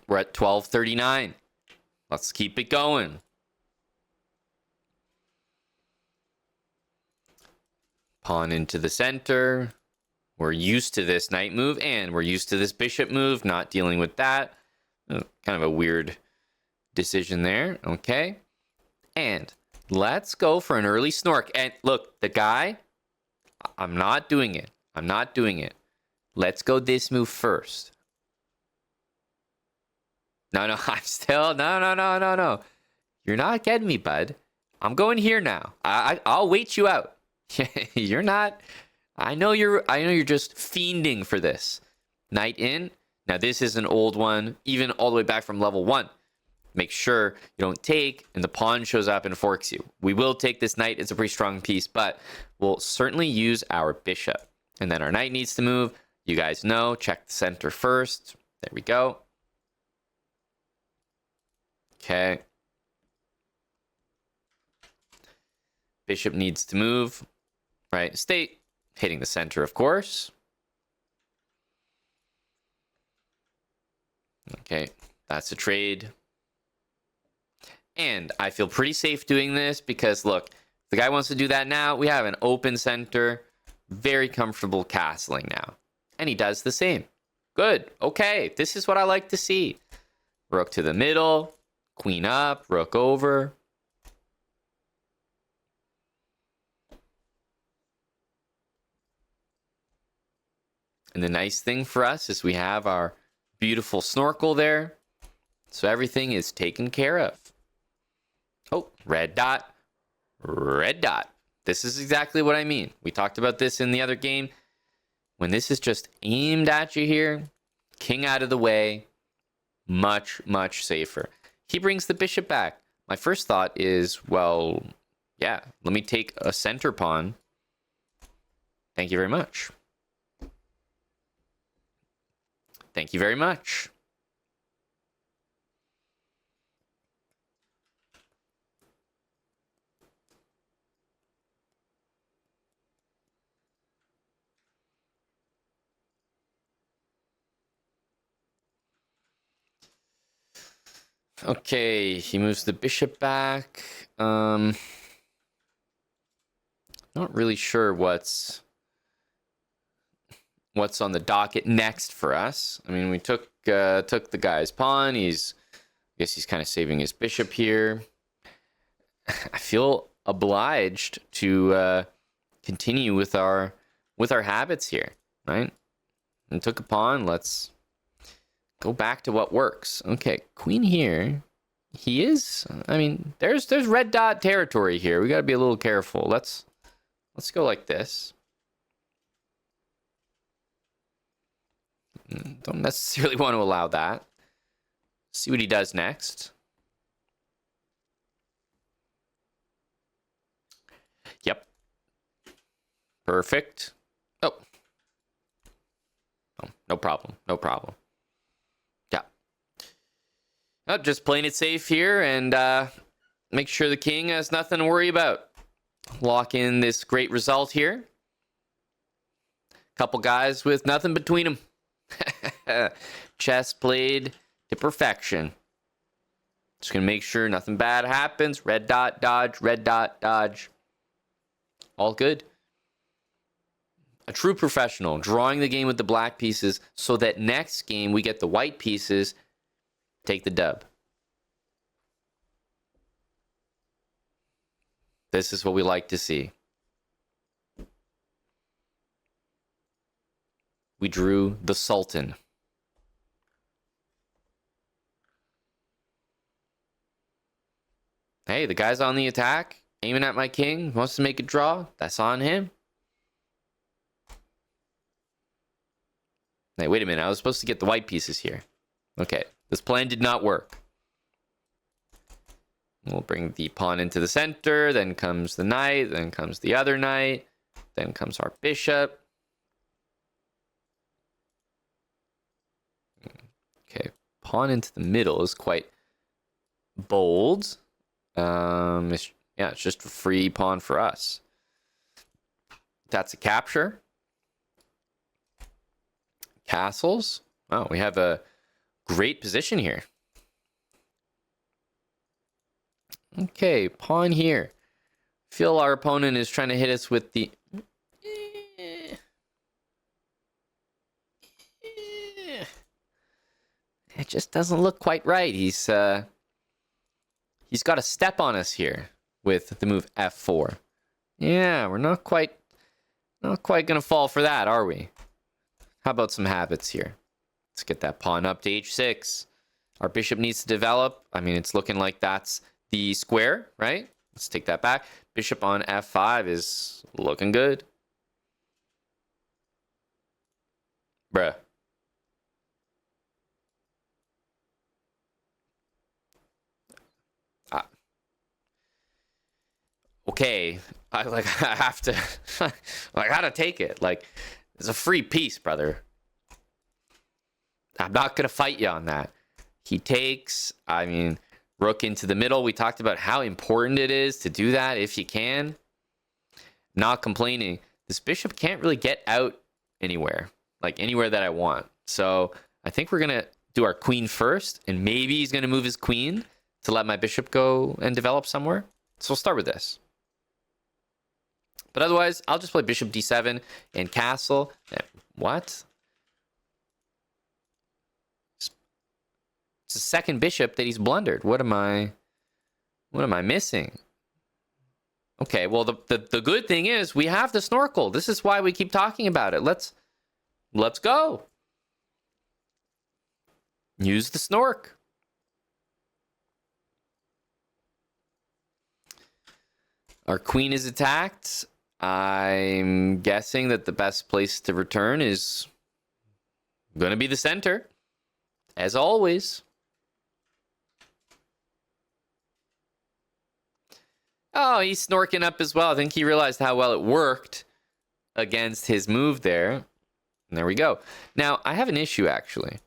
We're at 12:39. Let's keep it going. Pawn into the center. We're used to this knight move, and we're used to this bishop move, not dealing with that. Kind of a weird decision there. Okay. And let's go for an early snork. And look, the guy, I'm not doing it. I'm not doing it. Let's go this move first. No, I'm still, no. You're not getting me, bud. I'm going here now. I'll wait you out. You're not. I know you're just fiending for this. Knight in. Now this is an old one, even all the way back from level 1. Make sure you don't take and the pawn shows up and forks you. We will take this knight. It's a pretty strong piece, but we'll certainly use our bishop. And then our knight needs to move. You guys know, check the center first. There we go. Okay. Bishop needs to move. Right, stay hitting the center, of course. Okay, that's a trade. And I feel pretty safe doing this because, look, if the guy wants to do that now, we have an open center, very comfortable castling now. And he does the same. Good, okay, this is what I like to see. Rook to the middle, queen up, rook over. And the nice thing for us is we have our beautiful snorkel there. So everything is taken care of. Oh, red dot. Red dot. This is exactly what I mean. We talked about this in the other game. When this is just aimed at you here, king out of the way, much, much safer. He brings the bishop back. My first thought is, well, yeah, let me take a center pawn. Thank you very much. Thank you very much. Okay, he moves the bishop back. Not really sure what's on the docket next for us. I mean, we took the guy's pawn. I guess he's kind of saving his bishop here. I feel obliged to continue with our habits here, right? And took a pawn. Let's go back to what works. Okay, queen here. He is. I mean, there's red dot territory here. We got to be a little careful. Let's go like this. Don't necessarily want to allow that. See what he does next. Yep. Perfect. Oh. Oh, no problem. No problem. Yeah. Oh, just playing it safe here and make sure the king has nothing to worry about. Lock in this great result here. Couple guys with nothing between them. Chess played to perfection. Just gonna make sure nothing bad happens. Red dot, dodge, red dot, dodge. All good. A true professional, drawing the game with the black pieces so that next game we get the white pieces. Take the dub. This is what we like to see. We drew the Sultan. Hey, the guy's on the attack, aiming at my king, wants to make a draw. That's on him. Hey, wait a minute. I was supposed to get the white pieces here. Okay, this plan did not work. We'll bring the pawn into the center. Then comes the knight. Then comes the other knight. Then comes our bishop. Okay, pawn into the middle is quite bold. It's just a free pawn for us. That's a capture. Castles. Oh, we have a great position here. Okay, pawn here. Feel our opponent is trying to hit us with the... It just doesn't look quite right. He's got a step on us here with the move f4. Yeah, we're not quite gonna fall for that, are we? How about some habits here? Let's get that pawn up to h6. Our bishop needs to develop. I mean, it's looking like that's the square, right? Let's take that back. Bishop on f5 is looking good. Bruh. Okay, I have to, I gotta take it. Like, it's a free piece, brother. I'm not gonna fight you on that. He takes, I mean, rook into the middle. We talked about how important it is to do that if you can. Not complaining. This bishop can't really get out anywhere, like anywhere that I want. So I think we're gonna do our queen first, and maybe he's gonna move his queen to let my bishop go and develop somewhere. So we'll start with this. But otherwise, I'll just play bishop d7 and castle. What? It's a second bishop that he's blundered. What am I missing? Okay, well, the good thing is we have the snorkel. This is why we keep talking about it. Let's Let's go. Use the snork. Our queen is attacked. I'm guessing that the best place to return is going to be the center, as always. Oh, he's snorking up as well. I think he realized how well it worked against his move there. And there we go. Now, I have an issue, actually.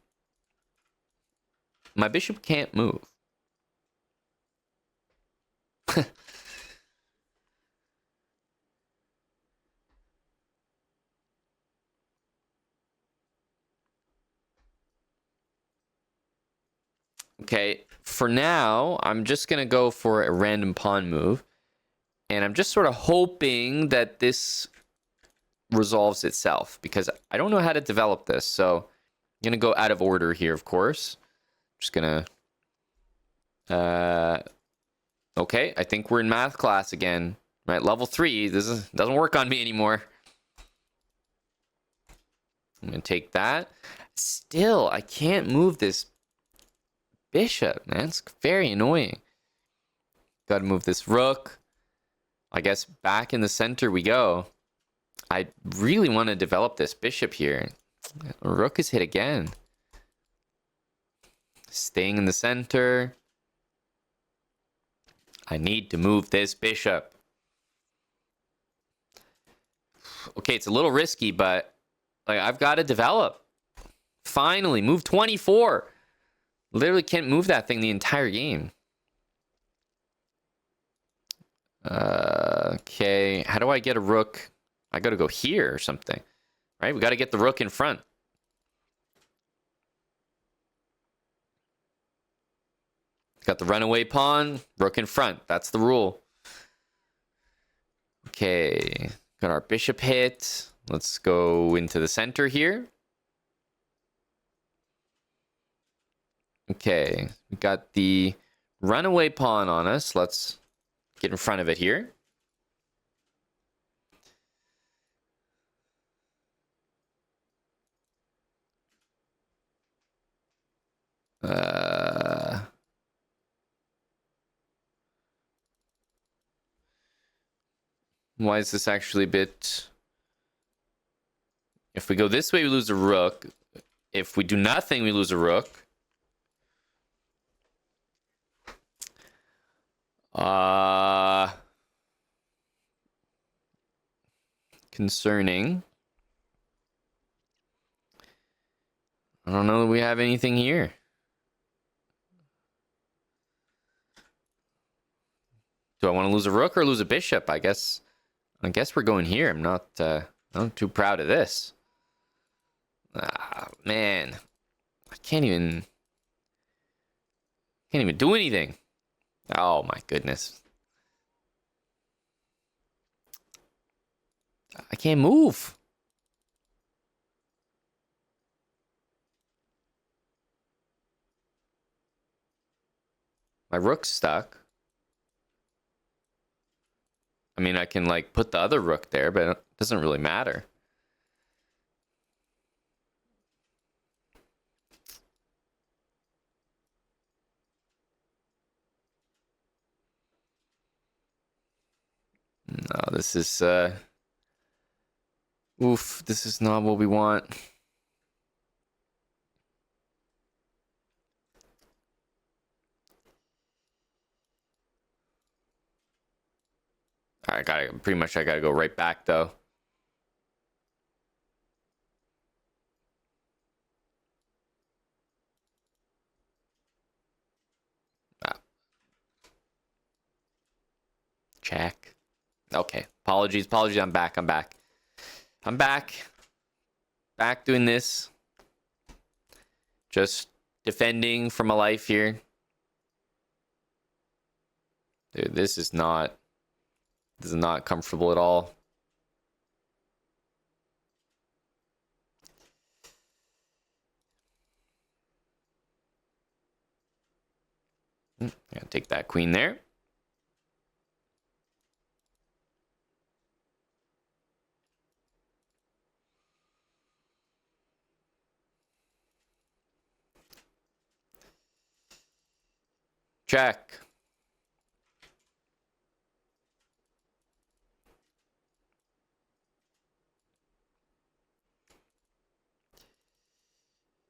My bishop can't move. Okay, for now, I'm just going to go for a random pawn move. And I'm just sort of hoping that this resolves itself, because I don't know how to develop this. So I'm going to go out of order here, of course. Just going to... okay, I think we're in math class again. Right, level 3. This doesn't work on me anymore. I'm going to take that. Still, I can't move this bishop, man. It's very annoying. Got to move this rook. I guess back in the center we go. I really want to develop this bishop here. Rook is hit again. Staying in the center. I need to move this bishop. Okay, it's a little risky, but like I've got to develop. Finally, move 24. Literally can't move that thing the entire game. Okay, how do I get a rook? I gotta go here or something, right? We gotta get the rook in front. Got the runaway pawn, rook in front. That's the rule. Okay, got our bishop hit. Let's go into the center here. Okay, we got the runaway pawn on us. Let's get in front of it here. Why is this actually a bit... If we go this way, we lose a rook. If we do nothing, we lose a rook. Concerning. I don't know that we have anything here. Do I want to lose a rook or lose a bishop? I guess we're going here. I'm not too proud of this. Ah, man. I can't even do anything. Oh my goodness. I can't move. My rook's stuck. I mean, I can like put the other rook there, but it doesn't really matter. No, this is oof, this is not what we want. I gotta go right back though. Ah. Check. Okay. Apologies. I'm back. Back doing this. Just defending for my life here. Dude, this is not comfortable at all. Yeah, take that queen there. check.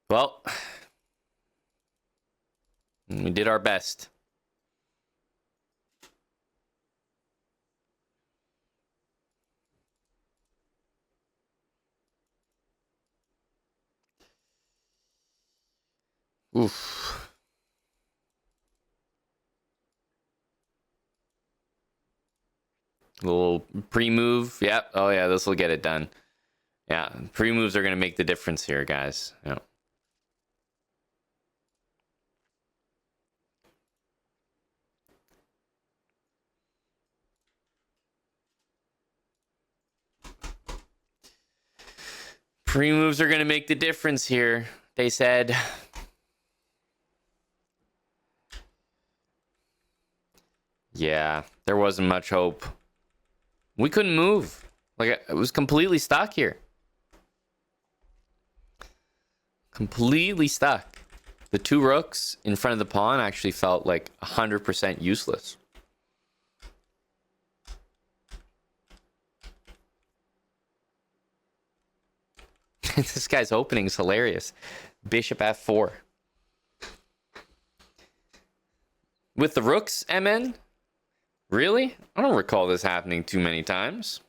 Well, we did our best. Oof. Little pre-move. Yep. Oh, yeah, this will get it done. Yeah, pre-moves are going to make the difference here, guys. Yeah. Pre-moves are going to make the difference here, they said. Yeah, there wasn't much hope. We couldn't move. Like, it was completely stuck here. Completely stuck. The two rooks in front of the pawn actually felt like 100% useless. This guy's opening is hilarious. Bishop f4. With the rooks, MN? Really? I don't recall this happening too many times.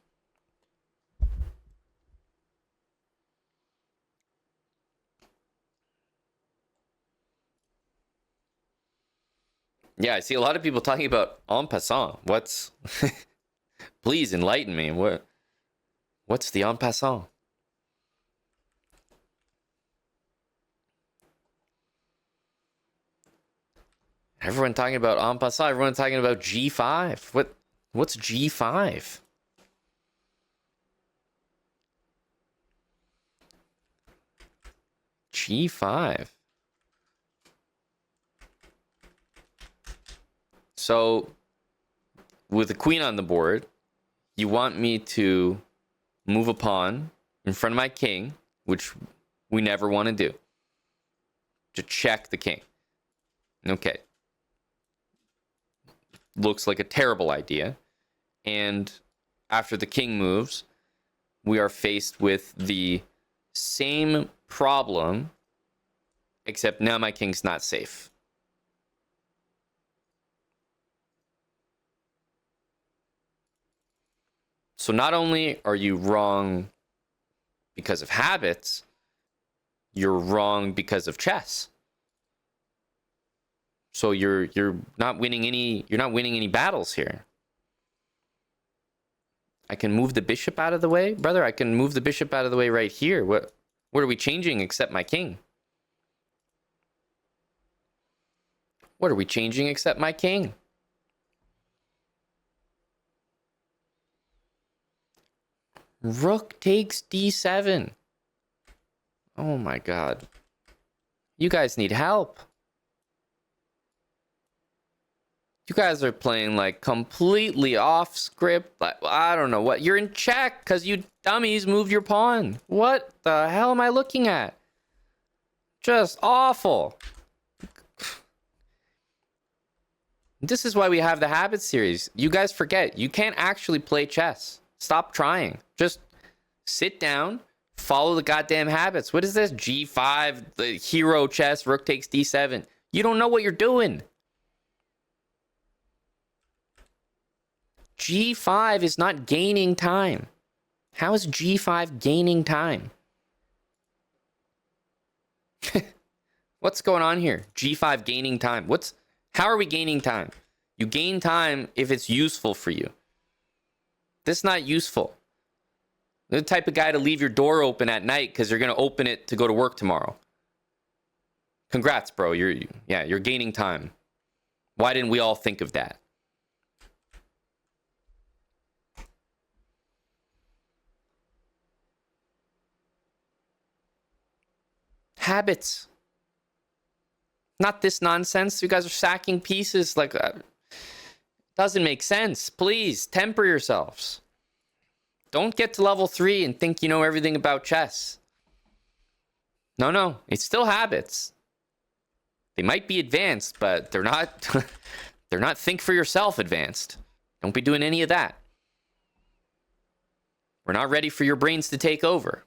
Yeah, I see a lot of people talking about en passant. What's... Please enlighten me. What's the en passant? Everyone talking about en passant. Everyone talking about G5. What's G5? G5. So, with the queen on the board, you want me to move a pawn in front of my king, which we never want to do, to check the king. Okay. Looks like a terrible idea. And after the king moves, we are faced with the same problem, except now my king's not safe. So not only are you wrong because of habits, you're wrong because of chess. So you're not winning any battles here. I can move the bishop out of the way, brother. I can move the bishop out of the way right here. What are we changing except my king? What are we changing except my king? Rook takes d7. Oh my god. You guys need help. You guys are playing like completely off script. Like, I don't know what. You're in check because you dummies moved your pawn. What the hell am I looking at? Just awful. This is why we have the habit series. You guys forget. You can't actually play chess. Stop trying. Just sit down, follow the goddamn habits. What is this? G5, the hero chess, rook takes d7. You don't know what you're doing. G5 is not gaining time. How is G5 gaining time? What's going on here? G5 gaining time. How are we gaining time? You gain time if it's useful for you. This is not useful. You're the type of guy to leave your door open at night because you're going to open it to go to work tomorrow. Congrats, bro. You're gaining time. Why didn't we all think of that? Habits. Not this nonsense. You guys are sacking pieces like doesn't make sense. Please temper yourselves. Don't get to level 3 and think you know everything about chess. No, it's still habits. They might be advanced, but they're not they're not think for yourself advanced. Don't be doing any of that. We're not ready for your brains to take over.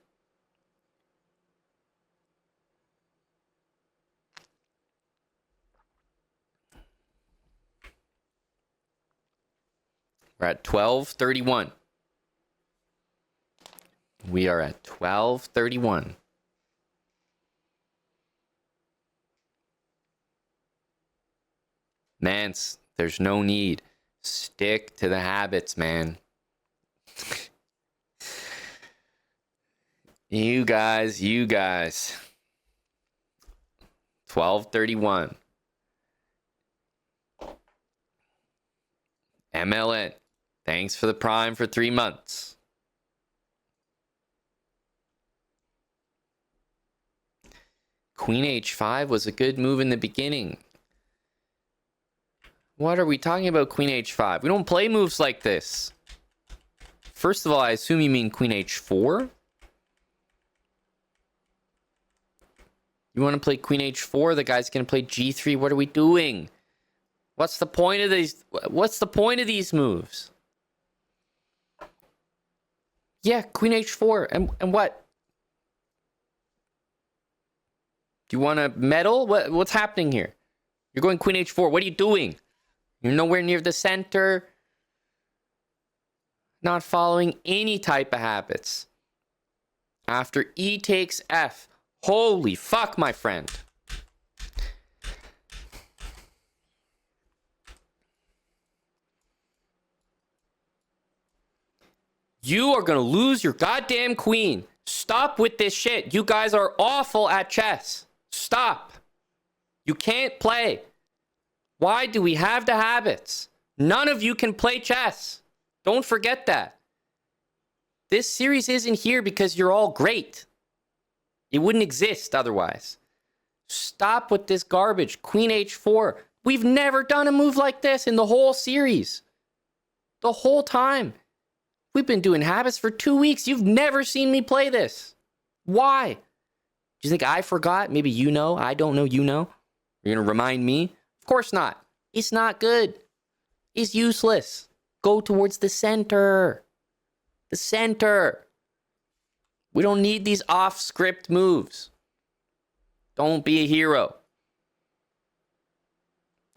We're at 12:31. We are at 12:31. Mance, there's no need. Stick to the habits, man. You guys. 12:31. MLN. Thanks for the prime for 3 months. Queen h5 was a good move in the beginning. What are we talking about, Queen h5? We don't play moves like this. First of all, I assume you mean Queen h4? You want to play Queen h4? The guy's going to play g3. What are we doing? What's the point of these? What's the point of these moves? Yeah, Queen h4. And what? Do you want to meddle? What's happening here? You're going Queen h4. What are you doing? You're nowhere near the center. Not following any type of habits. After e takes f. Holy fuck, my friend. You are going to lose your goddamn queen. Stop with this shit. You guys are awful at chess. Stop. You can't play. Why do we have the habits? None of you can play chess. Don't forget that. This series isn't here because you're all great. It wouldn't exist otherwise. Stop with this garbage. Queen h4. We've never done a move like this in the whole series. The whole time. We've been doing habits for 2 weeks. You've never seen me play this. Why? Do you think I forgot? Maybe you know. I don't know. You know. You're going to remind me? Of course not. It's not good. It's useless. Go towards the center. The center. We don't need these off-script moves. Don't be a hero.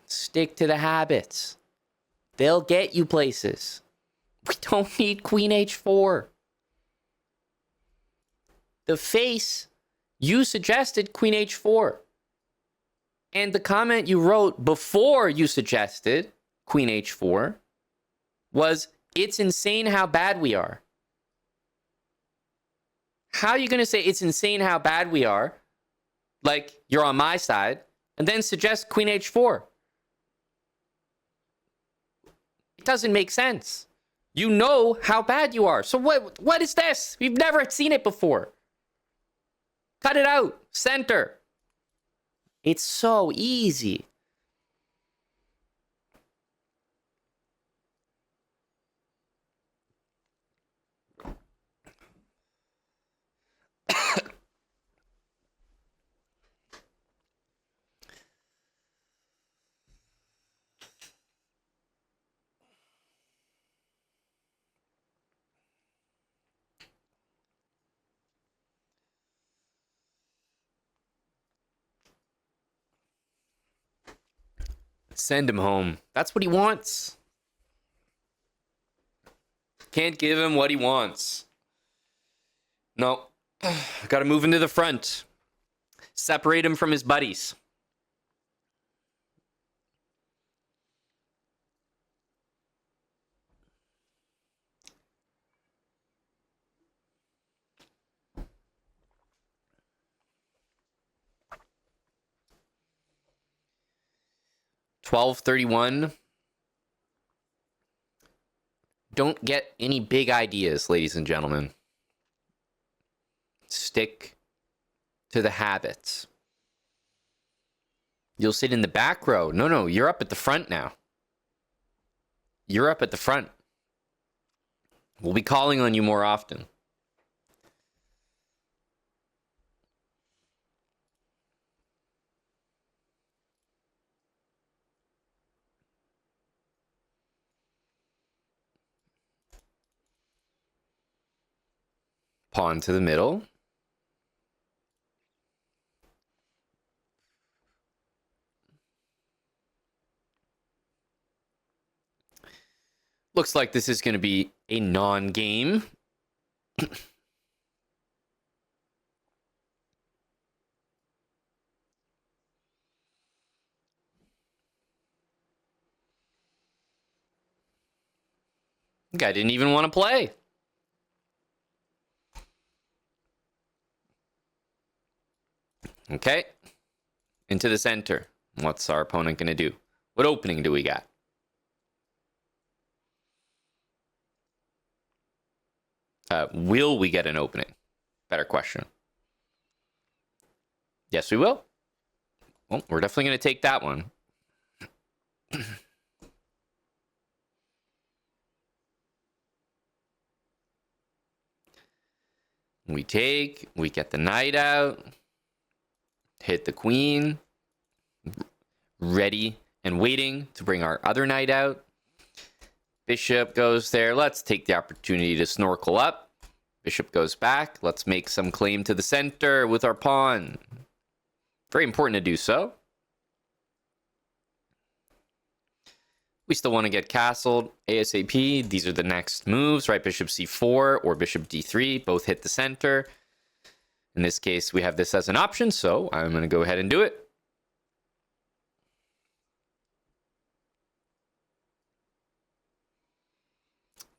Stick to the habits. They'll get you places. We don't need Queen h4. The face, you suggested Queen h4. And the comment you wrote before you suggested Queen h4 was, it's insane how bad we are. How are you going to say it's insane how bad we are, like you're on my side, and then suggest Queen h4? It doesn't make sense. You know how bad you are. So what is this? We've never seen it before. Cut it out. Center. It's so easy. Send him home. That's what he wants. Can't give him what he wants. No. Gotta move into the front. Separate him from his buddies. $12.31. Don't get any big ideas, ladies and gentlemen. Stick to the habits. You'll sit in the back row. No, you're up at the front now. You're up at the front. We'll be calling on you more often. Pawn to the middle. Looks like this is going to be a non-game. Guy didn't even want to play. Okay. Into the center. What's our opponent going to do? What opening do we got? Will we get an opening? Better question. Yes, we will. Well, we're definitely going to take that one. We take, we get the knight out, hit the queen, ready and waiting to bring our other knight out. Bishop goes there. Let's take the opportunity to snorkel up. Bishop goes back. Let's make some claim to the center with our pawn. Very important to do so. We still want to get castled ASAP. These are the next moves, right? Bishop c4 or bishop d3, both hit the center. In this case, we have this as an option, so I'm going to go ahead and do it.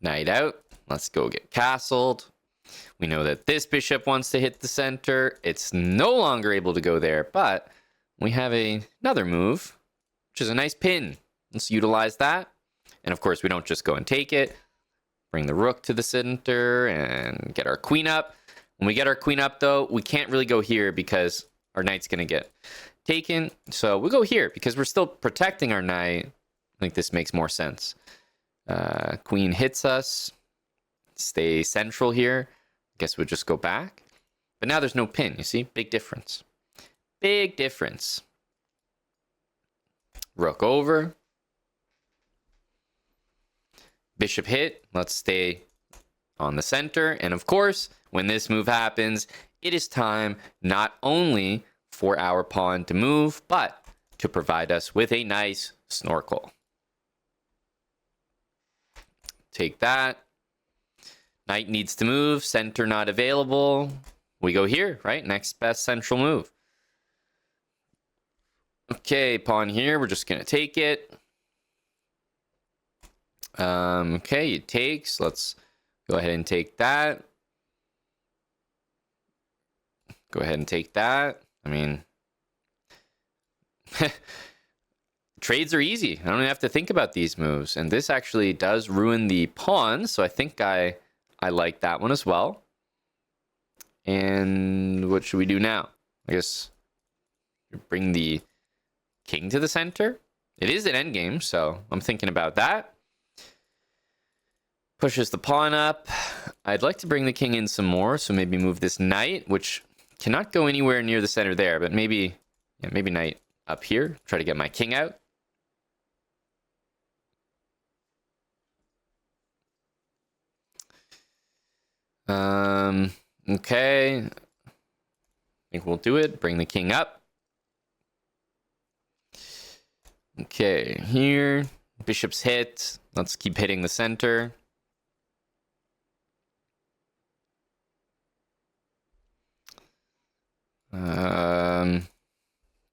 Knight out. Let's go get castled. We know that this bishop wants to hit the center. It's no longer able to go there, but we have another move, which is a nice pin. Let's utilize that. And of course, we don't just go and take it. Bring the rook to the center and get our queen up. When we get our queen up, though, we can't really go here because our knight's going to get taken. So we'll go here because we're still protecting our knight. I think this makes more sense. Queen hits us. Stay central here. Guess we'll just go back. But now there's no pin, you see? Big difference. Big difference. Rook over. Bishop hit. Let's stay on the center. And of course, when this move happens, it is time not only for our pawn to move, but to provide us with a nice snorkel. Take that. Knight needs to move. Center not available. We go here, right? Next best central move. Okay, pawn here. We're just going to take it. Okay, it takes. Let's go ahead and take that. Go ahead and take that. I mean, trades are easy. I don't even have to think about these moves. And this actually does ruin the pawn. So I think I like that one as well. And what should we do now? I guess bring the king to the center. It is an endgame, so I'm thinking about that. Pushes the pawn up. I'd like to bring the king in some more, so maybe move this knight, which cannot go anywhere near the center there, but maybe knight up here. Try to get my king out. Okay. I think we'll do it. Bring the king up. Okay, here. Bishop's hit. Let's keep hitting the center.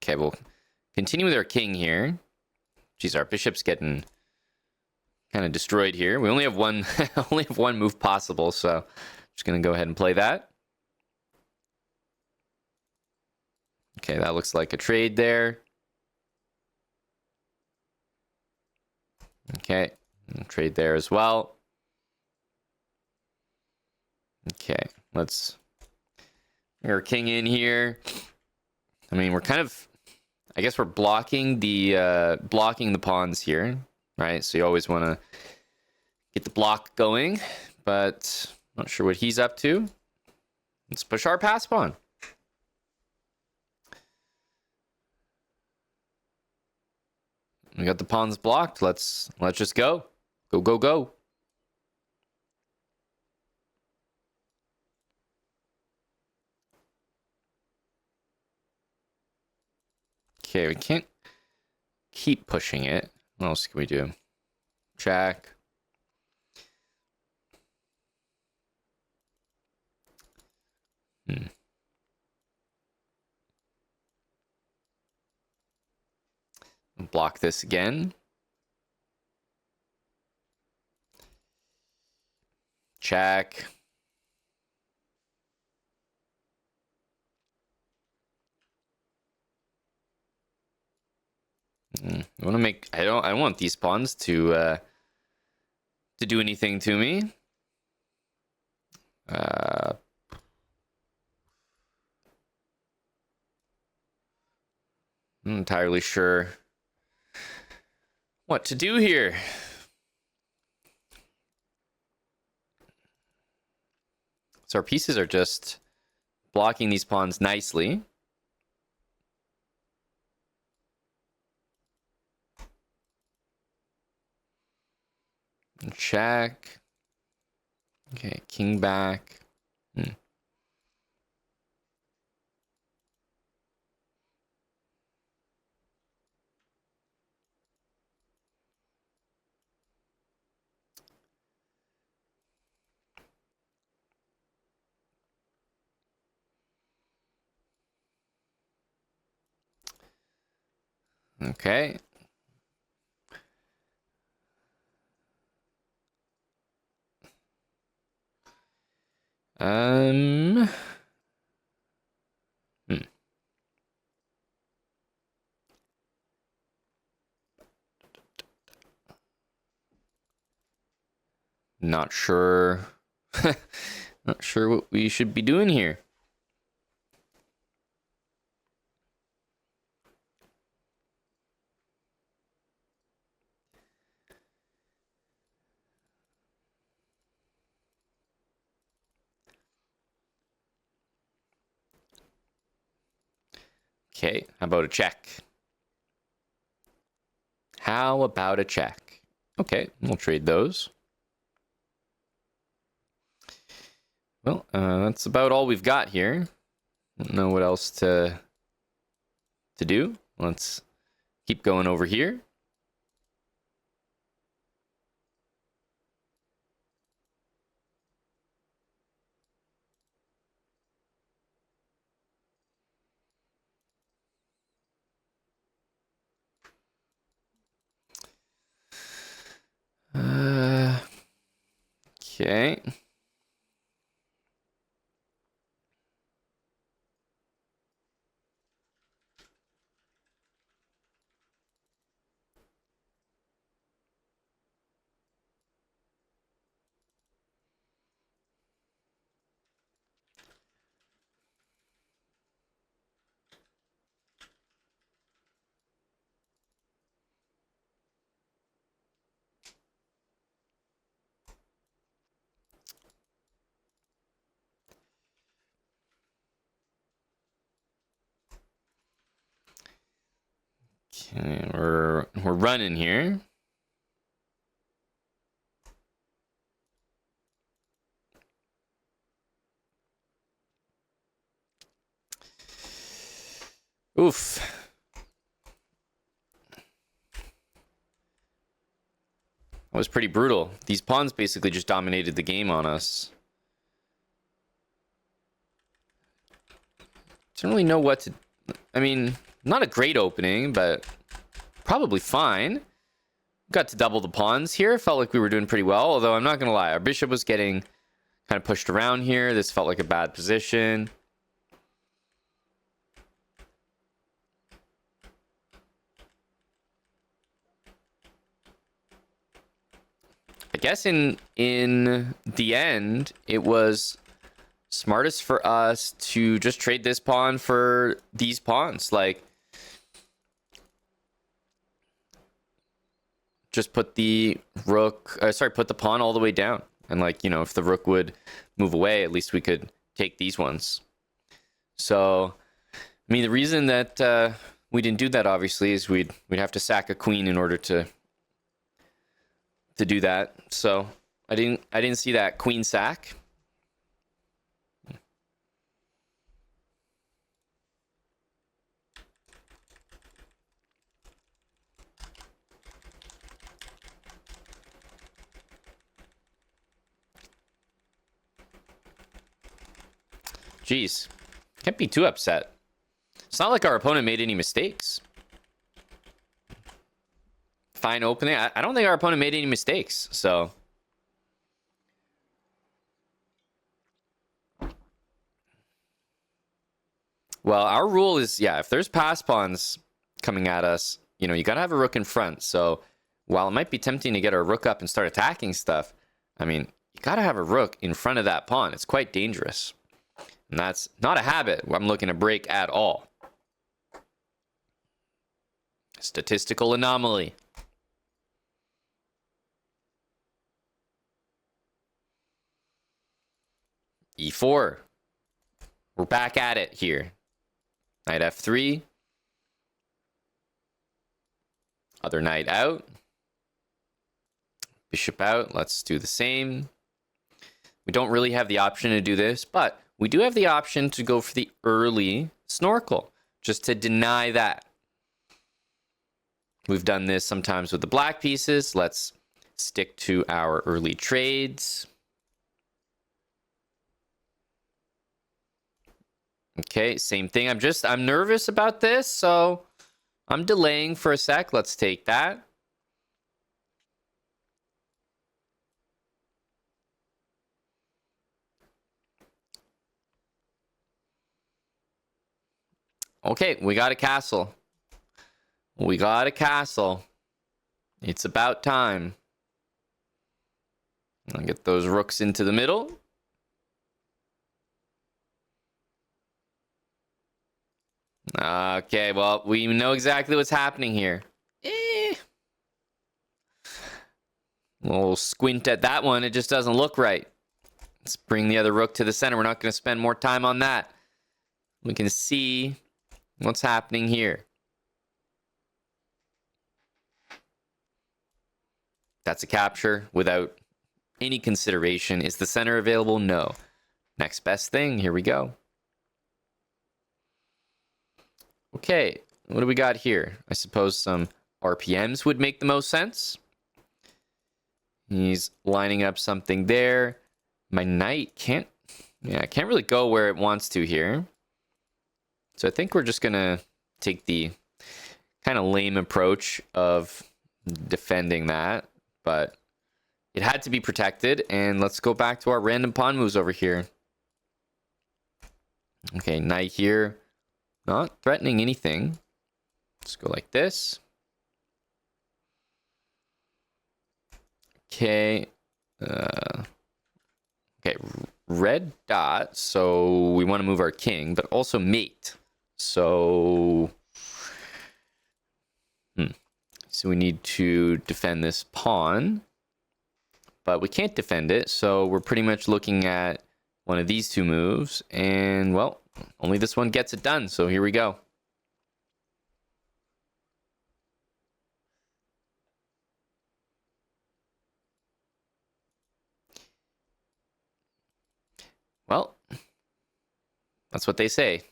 Okay, we'll continue with our king here. Geez, our bishop's getting kind of destroyed here. We only have one move possible, so just gonna go ahead and play that. Okay, that looks like a trade there. Okay, trade there as well. Okay, let's bring our king in here. I mean, we're kind of, I guess we're blocking the pawns here, right? So you always want to get the block going, but not sure what he's up to. Let's push our pass pawn. We got the pawns blocked. Let's just go. Go. Okay, we can't keep pushing it. What else can we do? Check. Block this again. Check. I want to make. I don't want these pawns to do anything to me. Not entirely sure what to do here. So our pieces are just blocking these pawns nicely. Check. Okay, king back. Okay. Hmm. Not sure. Not sure what we should be doing here. Okay, how about a check? How about a check? Okay, we'll trade those. Well, that's about all we've got here. Don't know what else to do. Let's keep going over here. Okay. Okay, we're running here. Oof. That was pretty brutal. These pawns basically just dominated the game on us. Don't really know what to... I mean, not a great opening, but probably fine. Got to double the pawns here. Felt like we were doing pretty well, although I'm not going to lie. Our bishop was getting kind of pushed around here. This felt like a bad position. I guess in the end, it was smartest for us to just trade this pawn for these pawns. Like, just put the rook, put the pawn all the way down. And like, you know, if the rook would move away, at least we could take these ones. So, I mean, the reason that we didn't do that, obviously, is we'd have to sack a queen in order to do that. So I didn't see that queen sack. Jeez. Can't be too upset. It's not like our opponent made any mistakes. Fine opening. I don't think our opponent made any mistakes, so... Well, our rule is, yeah, if there's pass pawns coming at us, you know, you gotta have a rook in front. So while it might be tempting to get our rook up and start attacking stuff, I mean, you gotta have a rook in front of that pawn. It's quite dangerous. And that's not a habit I'm looking to break at all. Statistical anomaly. E4. We're back at it here. Knight F3. Other knight out. Bishop out. Let's do the same. We don't really have the option to do this, but we do have the option to go for the early snorkel, just to deny that. We've done this sometimes with the black pieces. Let's stick to our early trades. Okay, same thing. I'm nervous about this, so I'm delaying for a sec. Let's take that. Okay, we got a castle. We got a castle. It's about time. I'll get those rooks into the middle. Okay, well, we know exactly what's happening here. We'll squint at that one. It just doesn't look right. Let's bring the other rook to the center. We're not going to spend more time on that. We can see what's happening here. That's a capture without any consideration. Is the center available? No. Next best thing. Here we go. Okay, what do we got here? I suppose some RPMs would make the most sense. He's lining up something there. My knight can't really go where it wants to here. So I think we're just gonna take the kind of lame approach of defending that, but it had to be protected. And let's go back to our random pawn moves over here. Okay, knight here. Not threatening anything. Let's go like this. Okay. Okay, red dot. So we want to move our king, but also mate. So... So we need to defend this pawn. But we can't defend it, so we're pretty much looking at one of these two moves. And, well... only this one gets it done, so here we go. Well, that's what they say.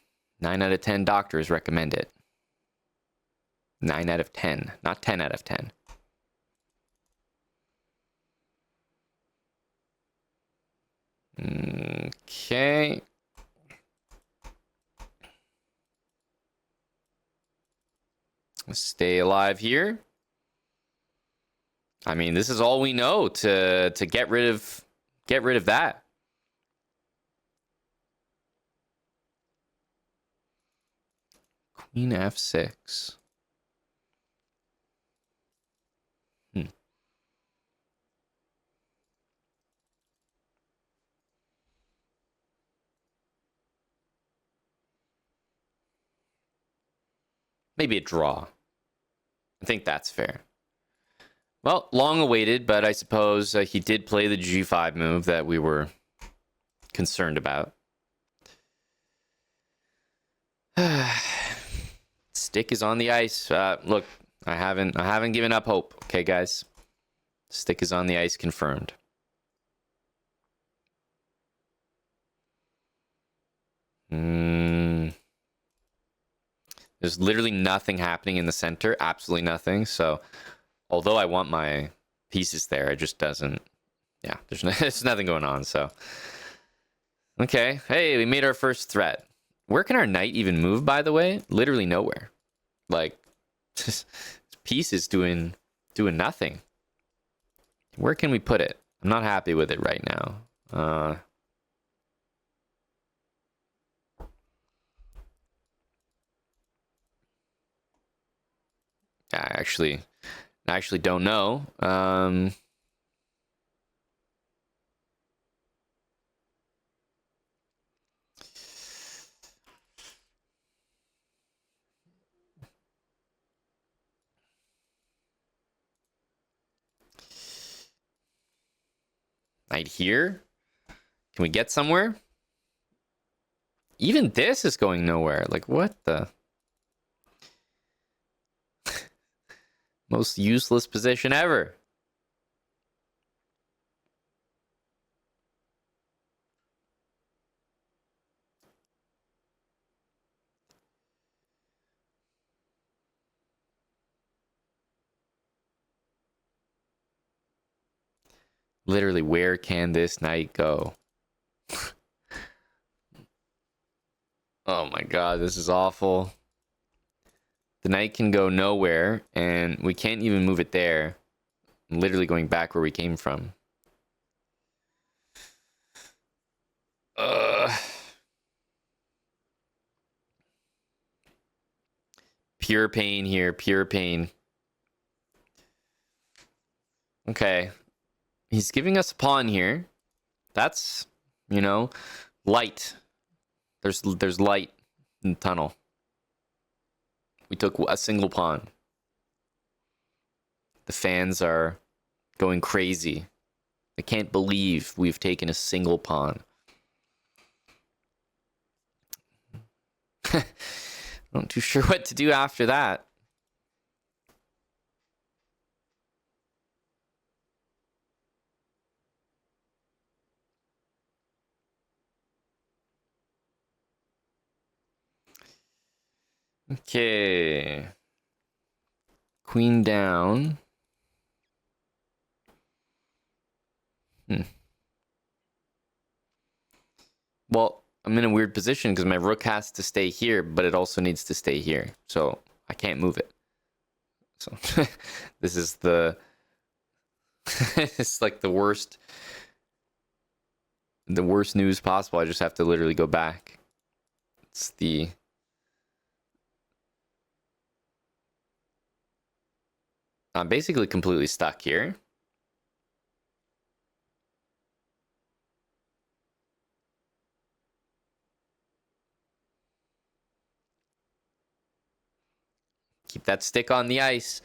9 out of 10 doctors recommend it. 9 out of 10, not 10 out of 10. Okay. Let's stay alive here. I mean, this is all we know to get rid of that. Queen F6. Maybe a draw. I think that's fair. Well, long awaited, but I suppose he did play the G5 move that we were concerned about. Stick is on the ice. Look, I haven't given up hope. Okay, guys. Stick is on the ice, confirmed. There's literally nothing happening in the center. Absolutely nothing. So, although I want my pieces there, it just doesn't... Yeah, there's nothing going on. So, Okay. Hey, we made our first threat. Where can our knight even move, by the way? Literally nowhere. Like, this piece is doing nothing. Where can we put it? I'm not happy with it right now. I actually don't know. Knight here? Can we get somewhere? Even this is going nowhere. Like, what the? Most useless position ever. Literally, where can this knight go? Oh my god, this is awful. The knight can go nowhere, and we can't even move it there. I'm literally going back where we came from. Pure pain here, pure pain. Okay. He's giving us a pawn here. That's, you know, light. There's light in the tunnel. We took a single pawn. The fans are going crazy. I can't believe we've taken a single pawn. I'm not too sure what to do after that. Okay. Queen down. Well, I'm in a weird position because my rook has to stay here, but it also needs to stay here. So I can't move it. So this is the it's like the worst news possible. I just have to literally go back. It's the I'm basically completely stuck here. Keep that stick on the ice.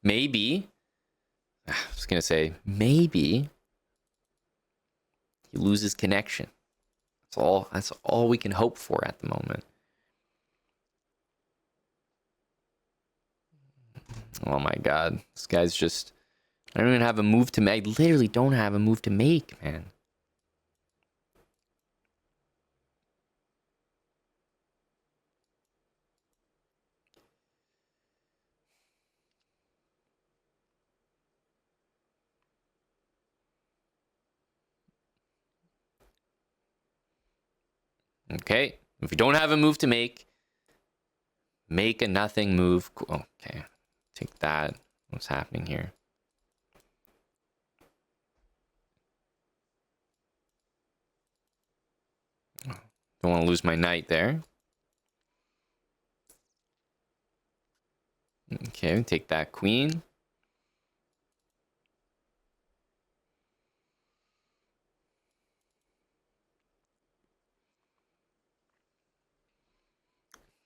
Maybe I was gonna say maybe he loses connection. That's all we can hope for at the moment. Oh my god. This guy's just I don't even have a move to make. I literally don't have a move to make, man. Okay. If you don't have a move to make a nothing move. Okay. Take that. What's happening here? Don't want to lose my knight there. Okay, take that queen.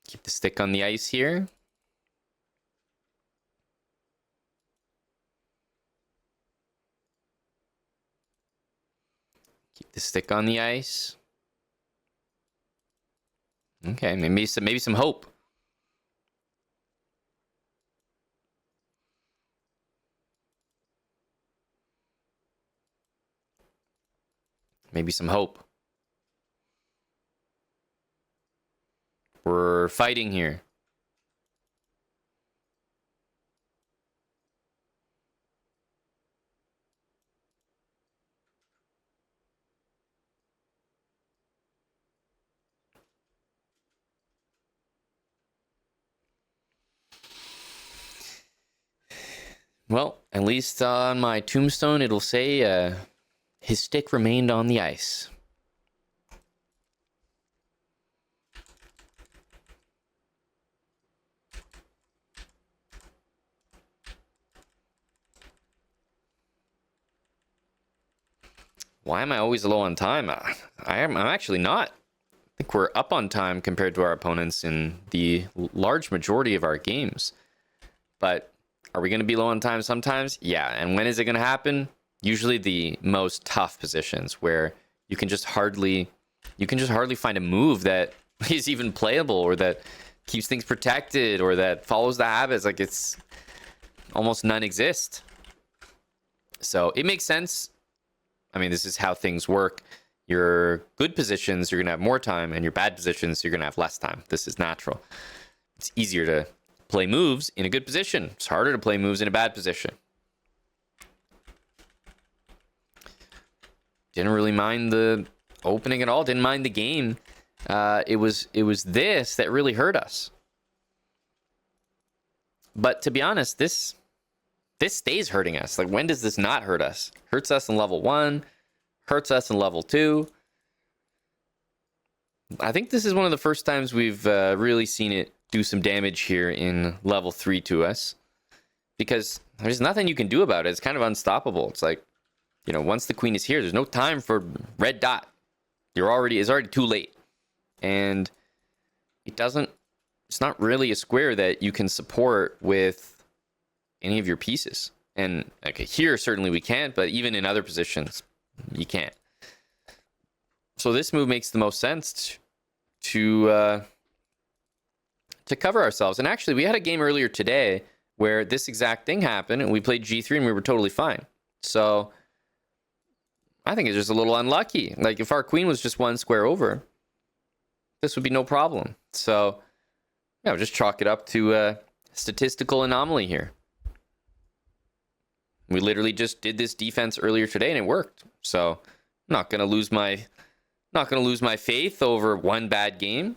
Keep the stick on the ice here. Keep the stick on the ice. Okay, maybe some hope. maybe some hope. We're fighting here. Well, at least on my tombstone, it'll say his stick remained on the ice. Why am I always low on time? I'm actually not. I think we're up on time compared to our opponents in the large majority of our games. But are we going to be low on time sometimes? Yeah. And when is it going to happen? Usually the most tough positions where you can just hardly find a move that is even playable or that keeps things protected or that follows the habits. Like, it's almost none exist. So it makes sense. I mean, this is how things work. Your good positions, you're going to have more time, and your bad positions, you're going to have less time. This is natural. It's easier to play moves in a good position. It's harder to play moves in a bad position. Didn't really mind the opening at all. Didn't mind the game. It was this that really hurt us. But to be honest, this stays hurting us. Like, when does this not hurt us? Hurts us in level 1, hurts us in level 2. I think this is one of the first times we've really seen it do some damage here in level 3 to us, because there's nothing you can do about it. It's kind of unstoppable. It's like, you know, once the queen is here, there's no time for red dot. It's already too late. And it's not really a square that you can support with any of your pieces. And okay, here certainly we can't, but even in other positions you can't. So this move makes the most sense to cover ourselves. And actually, we had a game earlier today where this exact thing happened, and we played g3 and we were totally fine. So I think it's just a little unlucky. Like, if our queen was just one square over, this would be no problem. So yeah, we'll just chalk it up to a statistical anomaly here. We literally just did this defense earlier today and it worked. So I'm not gonna lose my faith over one bad game.